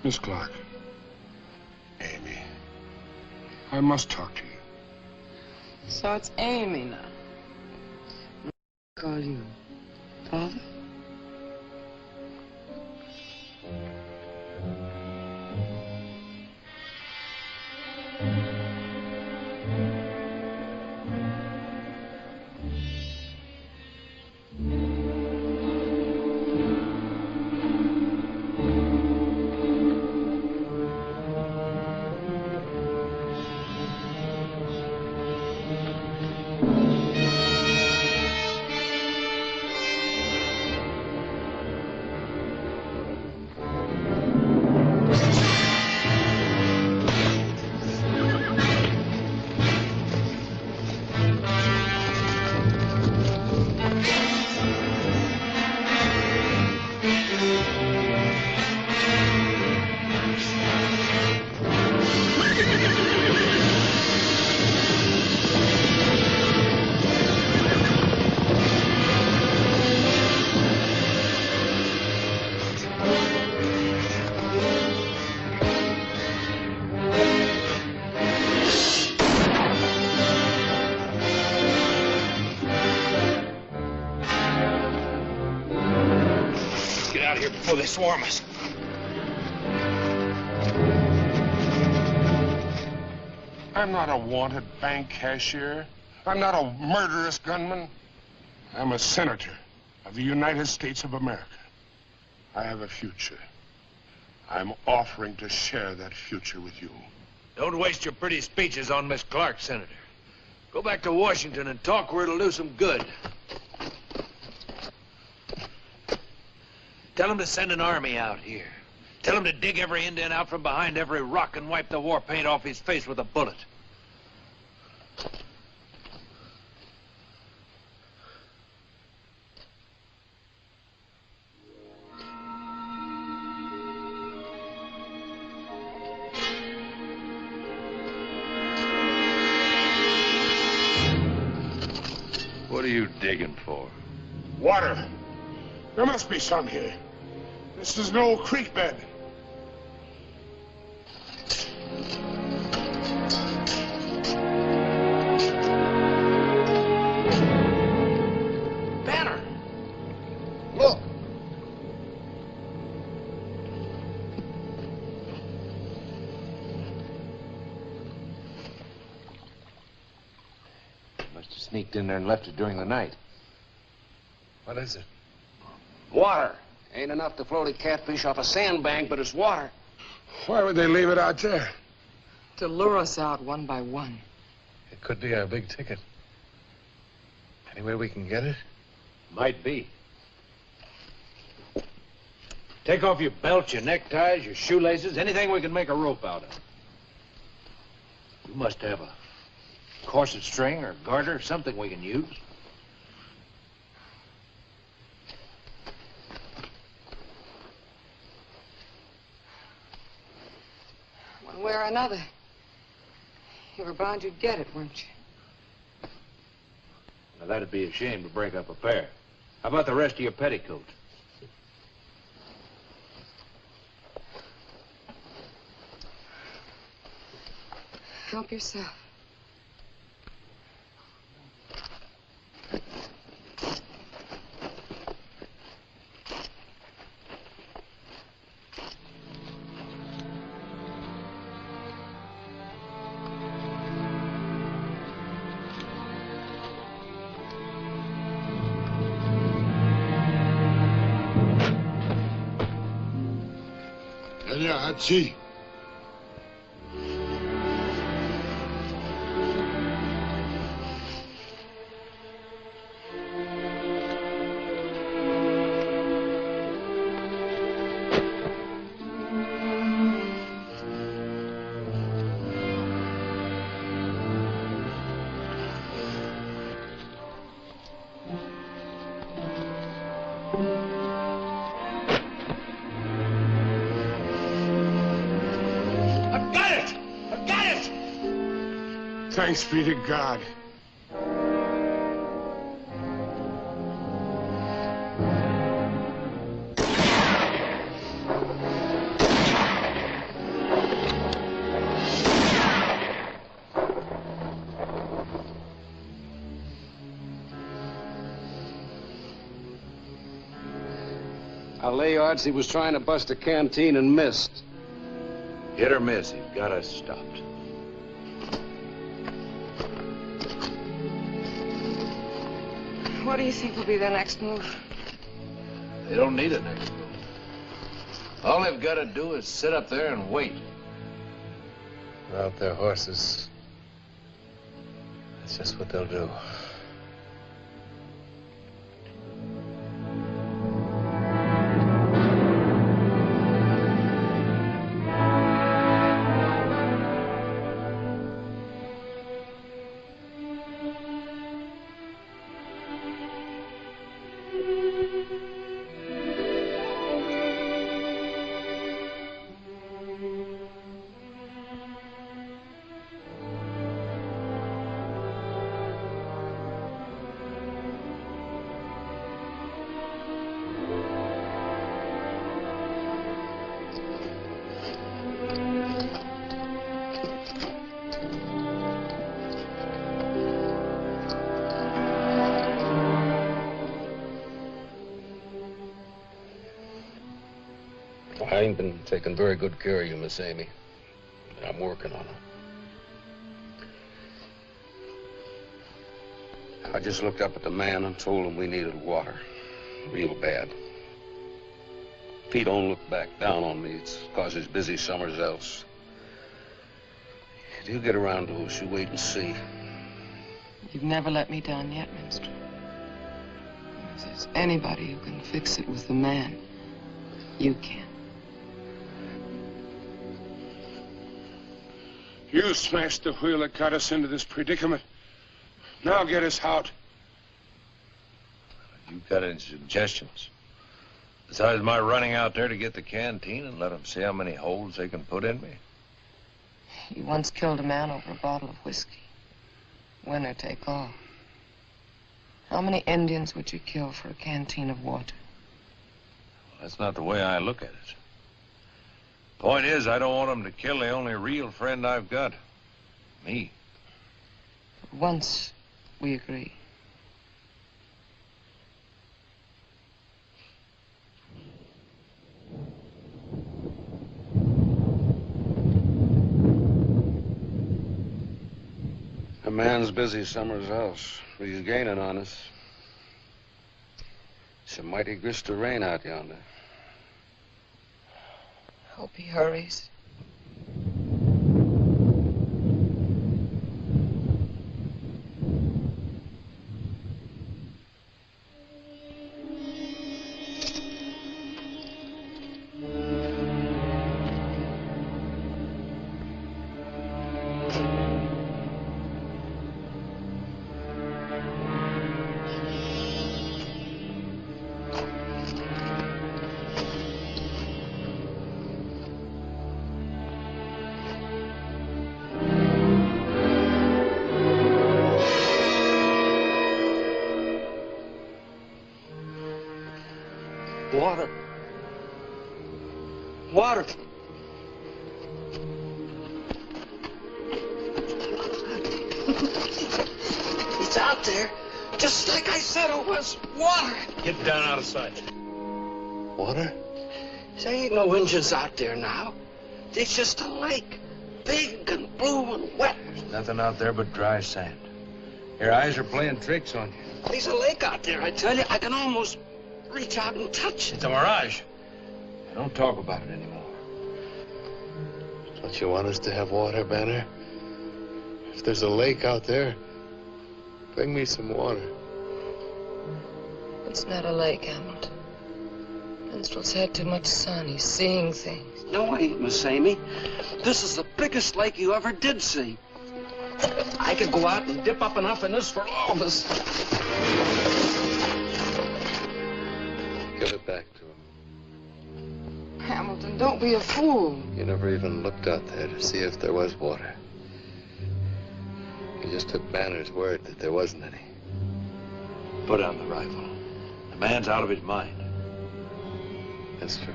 Miss Clark. Amy. I must talk to you.
So it's Amy now. Call you Father?
Before they swarm us.
I'm not a wanted bank cashier. I'm not a murderous gunman. I'm a senator of the United States of America. I have a future. I'm offering to share that future with you.
Don't waste your pretty speeches on Miss Clark, Senator. Go back to Washington and talk where it'll do some good. Tell them to send an army out here. Tell them to dig every Indian out from behind every rock and wipe the war paint off his face with a bullet. What are you digging for?
Water. There must be some here. This is an old creek bed.
Banner! Look!
Must have sneaked in there and left it during the night. What is it?
Water. Ain't enough to float a catfish off a sandbank, but it's water.
Why would they leave it out there?
To lure us out one by one.
It could be our big ticket. Any way we can get it?
Might be. Take off your belts, your neckties, your shoelaces, anything we can make a rope out of. You must have a corset string or garter, something we can use.
One way or another. You were bound you'd get it, weren't you?
Now, that'd be a shame to break up a pair. How about the rest of your petticoat?
Help yourself.
Hachi.
Thanks be to God.
I'll lay odds he was trying to bust a canteen and missed.
Hit or miss, he's got us stopped.
What do you think will be their next move?
They don't need a next move. All they've got to do is sit up there and wait.
Without their horses, that's just what they'll do.
I ain't been taking very good care of you, Miss Amy. But I'm working on it. I just looked up at the man and told him we needed water. Real bad. If he don't look back down on me, it's because he's busy somewhere else. He'll get around to us. You wait and see.
You've never let me down yet, Minstrel. If there's anybody who can fix it with the man, you can.
You smashed the wheel that got us into this predicament. Now get us out.
You got any suggestions? Besides my running out there to get the canteen and let them see how many holes they can put in me?
You once killed a man over a bottle of whiskey. Winner take all. How many Indians would you kill for a canteen of water?
That's not the way I look at it. Point is, I don't want them to kill the only real friend I've got. Me.
Once we agree.
The man's busy somewhere else. He's gaining on us. It's a mighty grist of rain out yonder.
Hope he hurries.
Water. Water.
It's out there, just like I said it was. Water.
Get down out of sight.
Water? There ain't no Injuns out there now. There's just a lake, big and blue and wet.
There's nothing out there but dry sand. Your eyes are playing tricks on you.
There's a lake out there, I tell you. I can almost reach out and touch it.
It's a mirage. Don't talk about it anymore.
Don't you want us to have water, Banner? If there's a lake out there, bring me some water.
It's not a lake, Hamilton. Minstrel's had too much sun. He's seeing things.
No, I ain't, Miss Amy. This is the biggest lake you ever did see. I could go out and dip up enough in this for all of us.
Give it back to him.
Hamilton, don't be a fool.
You never even looked out there to see if there was water. You just took Banner's word that there wasn't any.
Put down the rifle. The man's out of his mind.
That's true.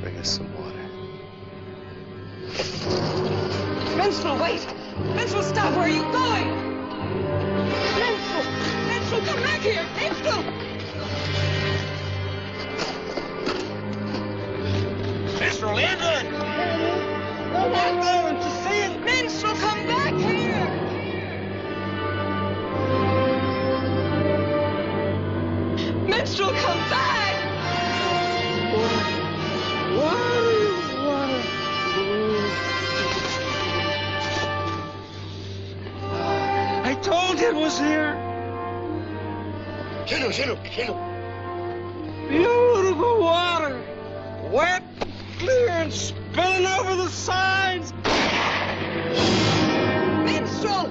Bring us some water.
Minstrel, wait! Minstrel, stop! Where are you going? Minstrel! Minstrel, come back here! Minstrel!
Minstrel, Indian! Go back there and to see it!
Minstrel, come back here! Minstrel, come back!
I told you it was here.
Get him.
Beautiful water. Wet, clear, and spilling over the sides.
Minstrel!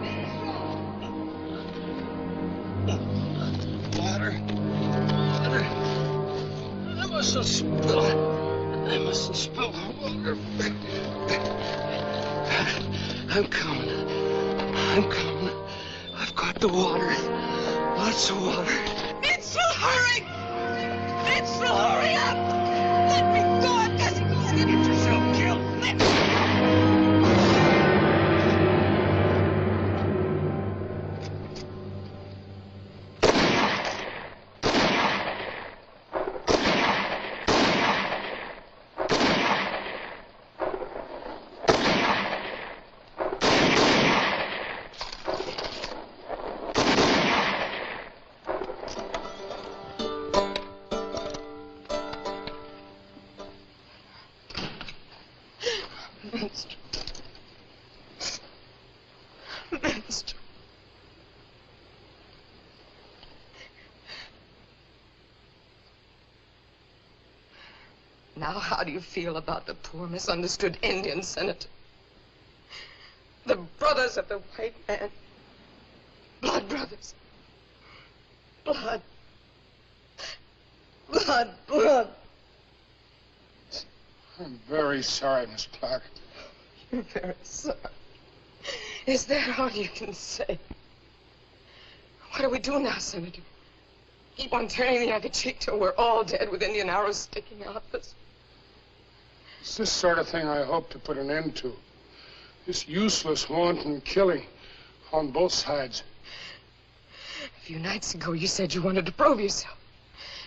Water. I mustn't spill the water. I'm coming. I've got the water. Lots of water.
Minstrel, hurry! Minstrel, hurry up! Let me go! I've got to get yourself killed. Now, how do you feel about the poor, misunderstood Indian senator? The brothers of the white man. Blood brothers. Blood.
I'm very sorry, Miss Clark.
You're very sorry. Is that all you can say? What do we do now, Senator? Keep on turning the other cheek till we're all dead with Indian arrows sticking out of us?
It's this sort of thing I hope to put an end to. This useless, wanton killing on both sides.
A few nights ago, you said you wanted to prove yourself.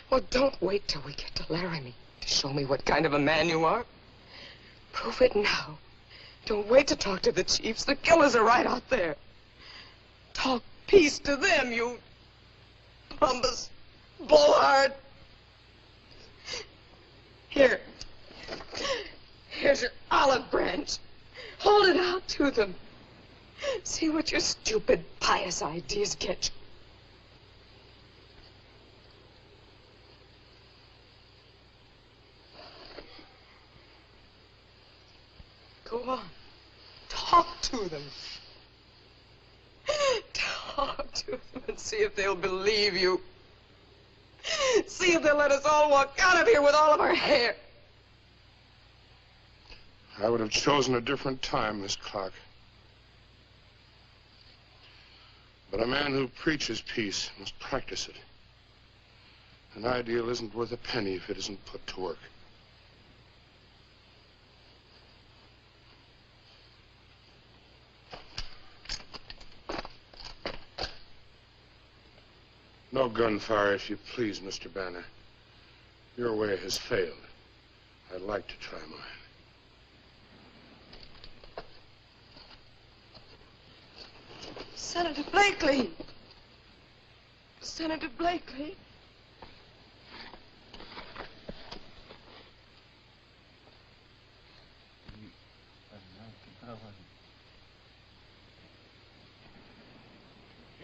Well, don't wait till we get to Laramie to show me what kind of a man you are. Prove it now. Don't wait to talk to the chiefs. The killers are right out there. Talk peace to them, you pompous bullhard. Here. Here's your olive branch. Hold it out to them. See what your stupid, pious ideas get you. Go on. Talk to them. Talk to them and see if they'll believe you. See if they'll let us all walk out of here with all of our hair.
I would have chosen a different time, Miss Clark. But a man who preaches peace must practice it. An ideal isn't worth a penny if it isn't put to work.
No gunfire, if you please, Mr. Banner. Your way has failed. I'd like to try mine.
Senator Blakely! Senator Blakely!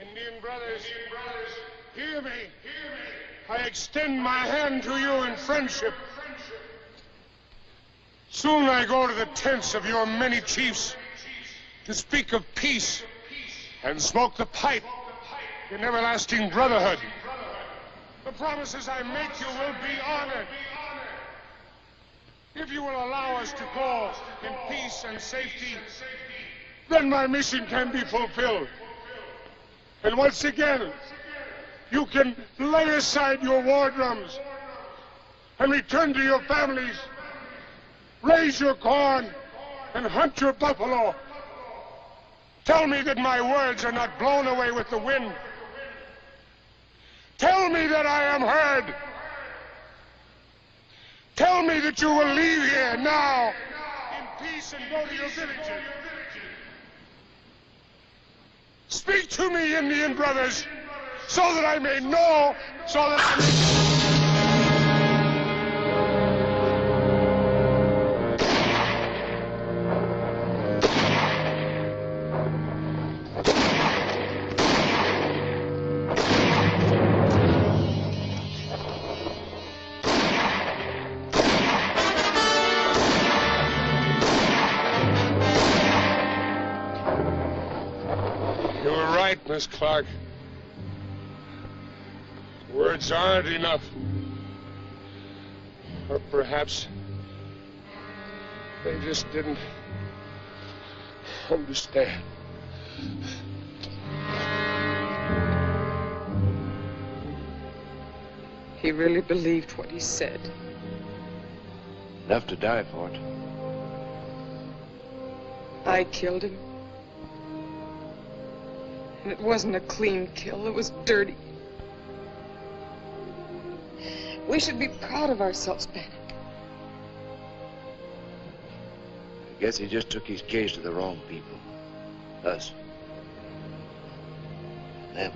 Indian brothers, hear me. I extend my hand to you in friendship. Soon I go to the tents of your many chiefs to speak of peace and smoke the pipe in everlasting brotherhood. The promises I make you will be honored. If you will allow us to go in peace and safety, then my mission can be fulfilled. And once again, you can lay aside your war drums and return to your families, raise your corn, and hunt your buffalo. Tell me that my words are not blown away with the wind. Tell me that I am heard. Tell me that you will leave here now in peace and go to your villages. Speak to me, Indian brothers, so that I may know, so that I may... Miss Clark. Words aren't enough. Or perhaps they just didn't understand.
He really believed what he said.
Enough to die for it.
I killed him. And it wasn't a clean kill, it was dirty. We should be proud of ourselves, Banner.
I guess he just took his case to the wrong people. Us. Them.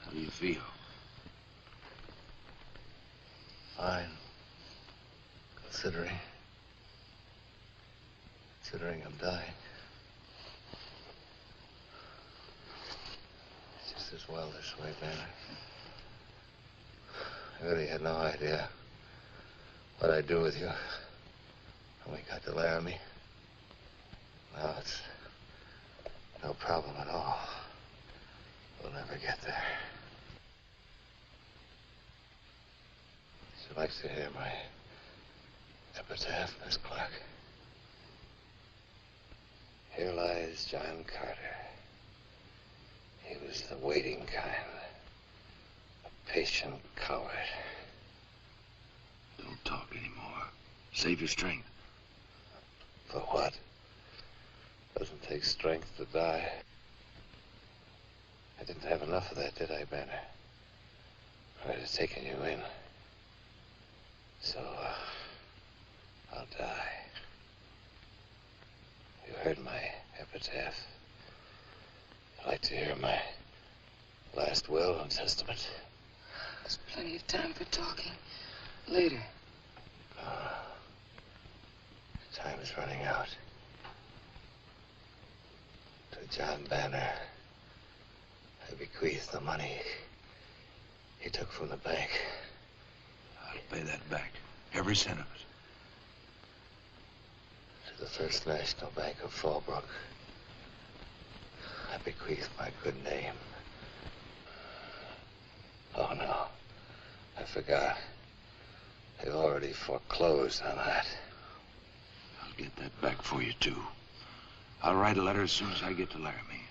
How do you feel?
Fine. Considering I'm dying. It's just as well this way, Banner. I really had no idea what I'd do with you when we got to Laramie. Now it's no problem at all. We'll never get there. She likes to hear my epitaph, Miss Clark. Here lies John Carter. He was the waiting kind, a patient coward.
Don't talk anymore. Save your strength.
For what? Doesn't take strength to die. I didn't have enough of that, did I, Banner? I'd have taken you in. So, I'll die. You heard my epitaph. I'd like to hear my last will and testament.
There's plenty of time for talking. Later.
Time is running out. To John Banner, I bequeath the money he took from the bank.
I'll pay that back. Every cent of it.
To the First National Bank of Fallbrook, I bequeath my good name. Oh, no. I forgot. They've already foreclosed on that.
I'll get that back for you, too. I'll write a letter as soon as I get to Laramie.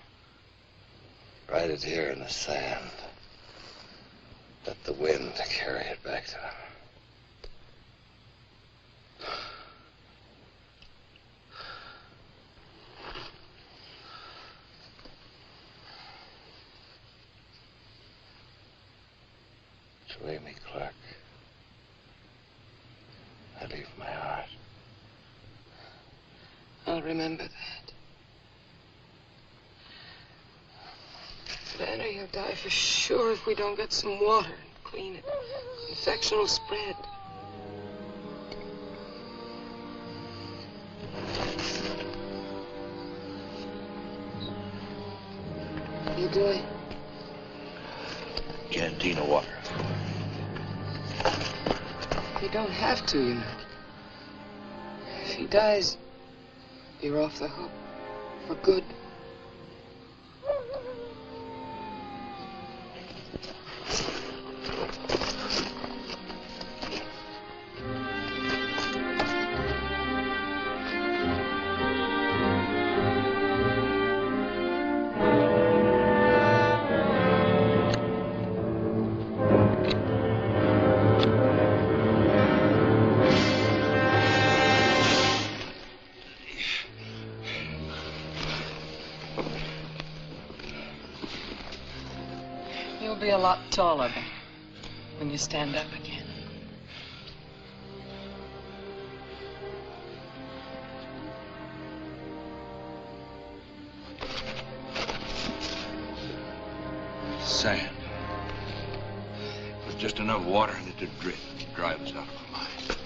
Write it here in the sand. Let the wind carry it back to them. Believe me, Clark. I leave my heart.
I'll remember that. Banner, you'll die for sure if we don't get some water and clean it. Infection will spread. What are you doing?
Canteen of water.
You don't have to, you know. If he dies, you're off the hook. For good. You'll be a lot taller then, when you stand up again.
Sand. There's just enough water in it to drip. Drive us out of our mind.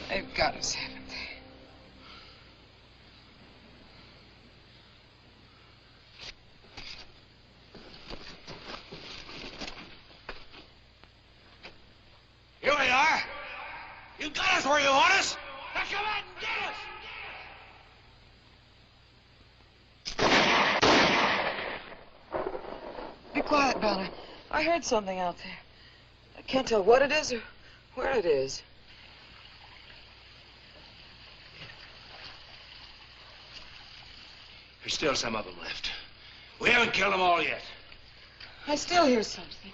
They've got us, haven't they?
Here we are. You got us where you want us. Now come out and get us.
Be quiet, Banner. I heard something out there. I can't tell what it is or where it is.
There's still some of them left. We haven't killed them all yet.
I still hear something.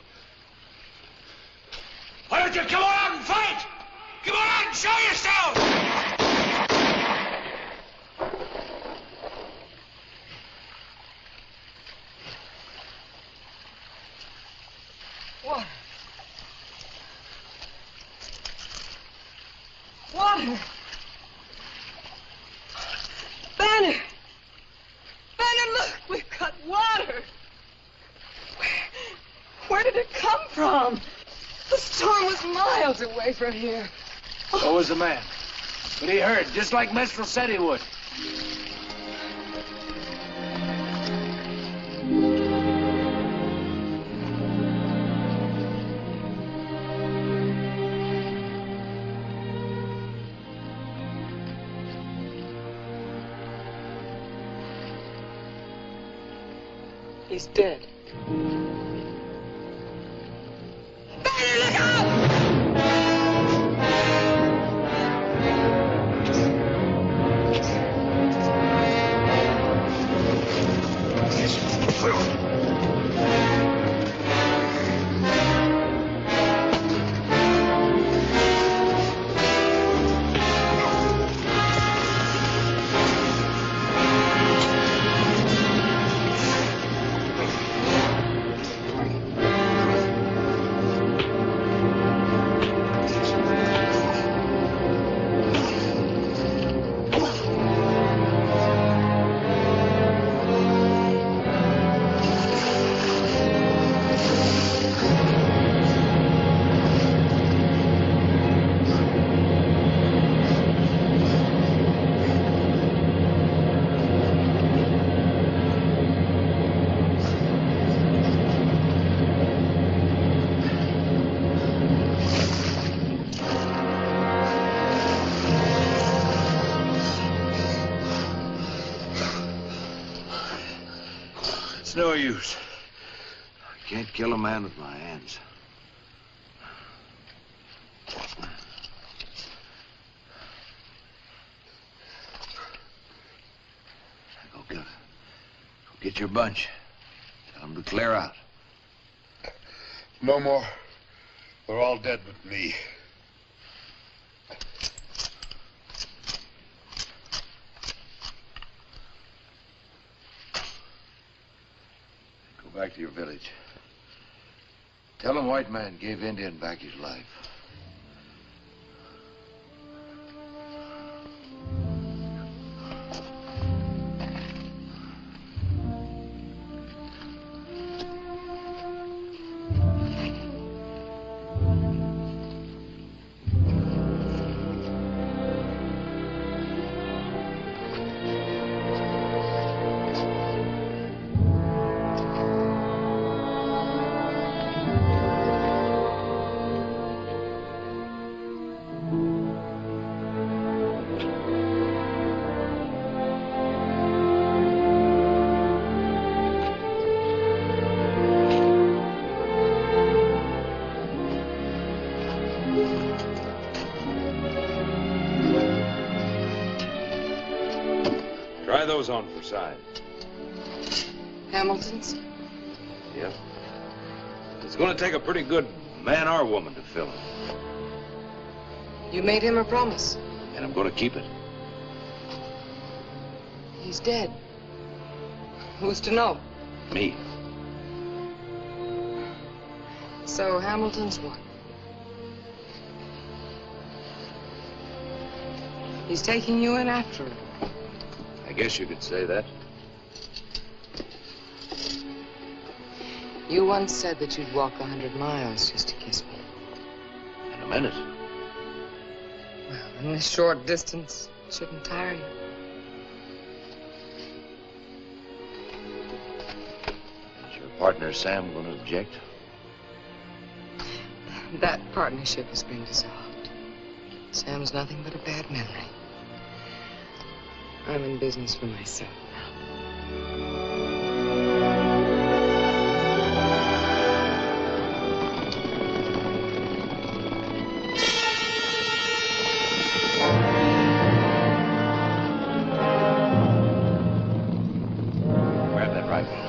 Why don't you come on out and fight? Come on out and show yourself!
Water. Water. Banner. Banner, look, we've got water. Where did it come from? The storm was miles away from here.
So was the man. But he heard, just like Mistral said he would.
He's dead. Banner, look out!
It's no use. I can't kill a man with my hands. Go get your bunch. Tell them to clear out.
No more. They're all dead but me.
Go back to your village. Tell them white man gave Indian back his life.
Try those on for size.
Hamilton's?
Yep. It's going to take a pretty good man or woman to fill him.
You made him a promise.
And I'm going to keep it.
He's dead. Who's to know?
Me.
So Hamilton's won. He's taking you in after him.
I guess you could say that.
You once said that you'd walk 100 miles just to kiss me.
In a minute.
Well, in this short distance, it shouldn't tire you.
Is your partner Sam going to object?
That partnership has been dissolved. Sam's nothing but a bad memory. I'm in business for myself now.
Grab that rifle.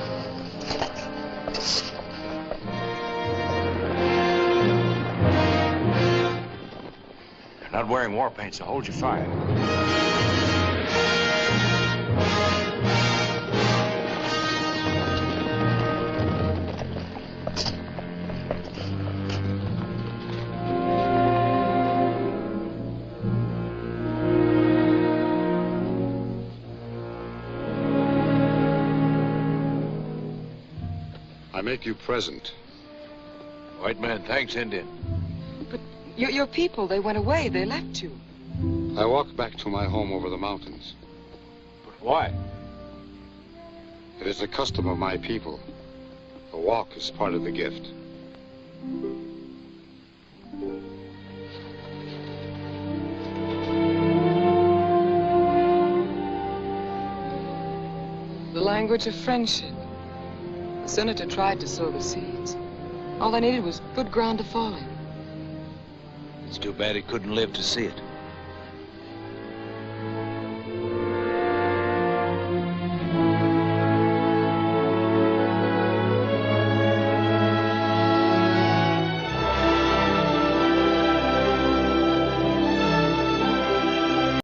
You're not wearing war paint, so hold your fire.
I make you present.
White man, thanks, Indian.
But your people, they went away. They left you.
I walk back to my home over the mountains.
But why?
It is the custom of my people. The walk is part of the gift.
The language of friendship. The senator tried to sow the seeds. All they needed was good ground to fall in.
It's too bad he couldn't live to see it.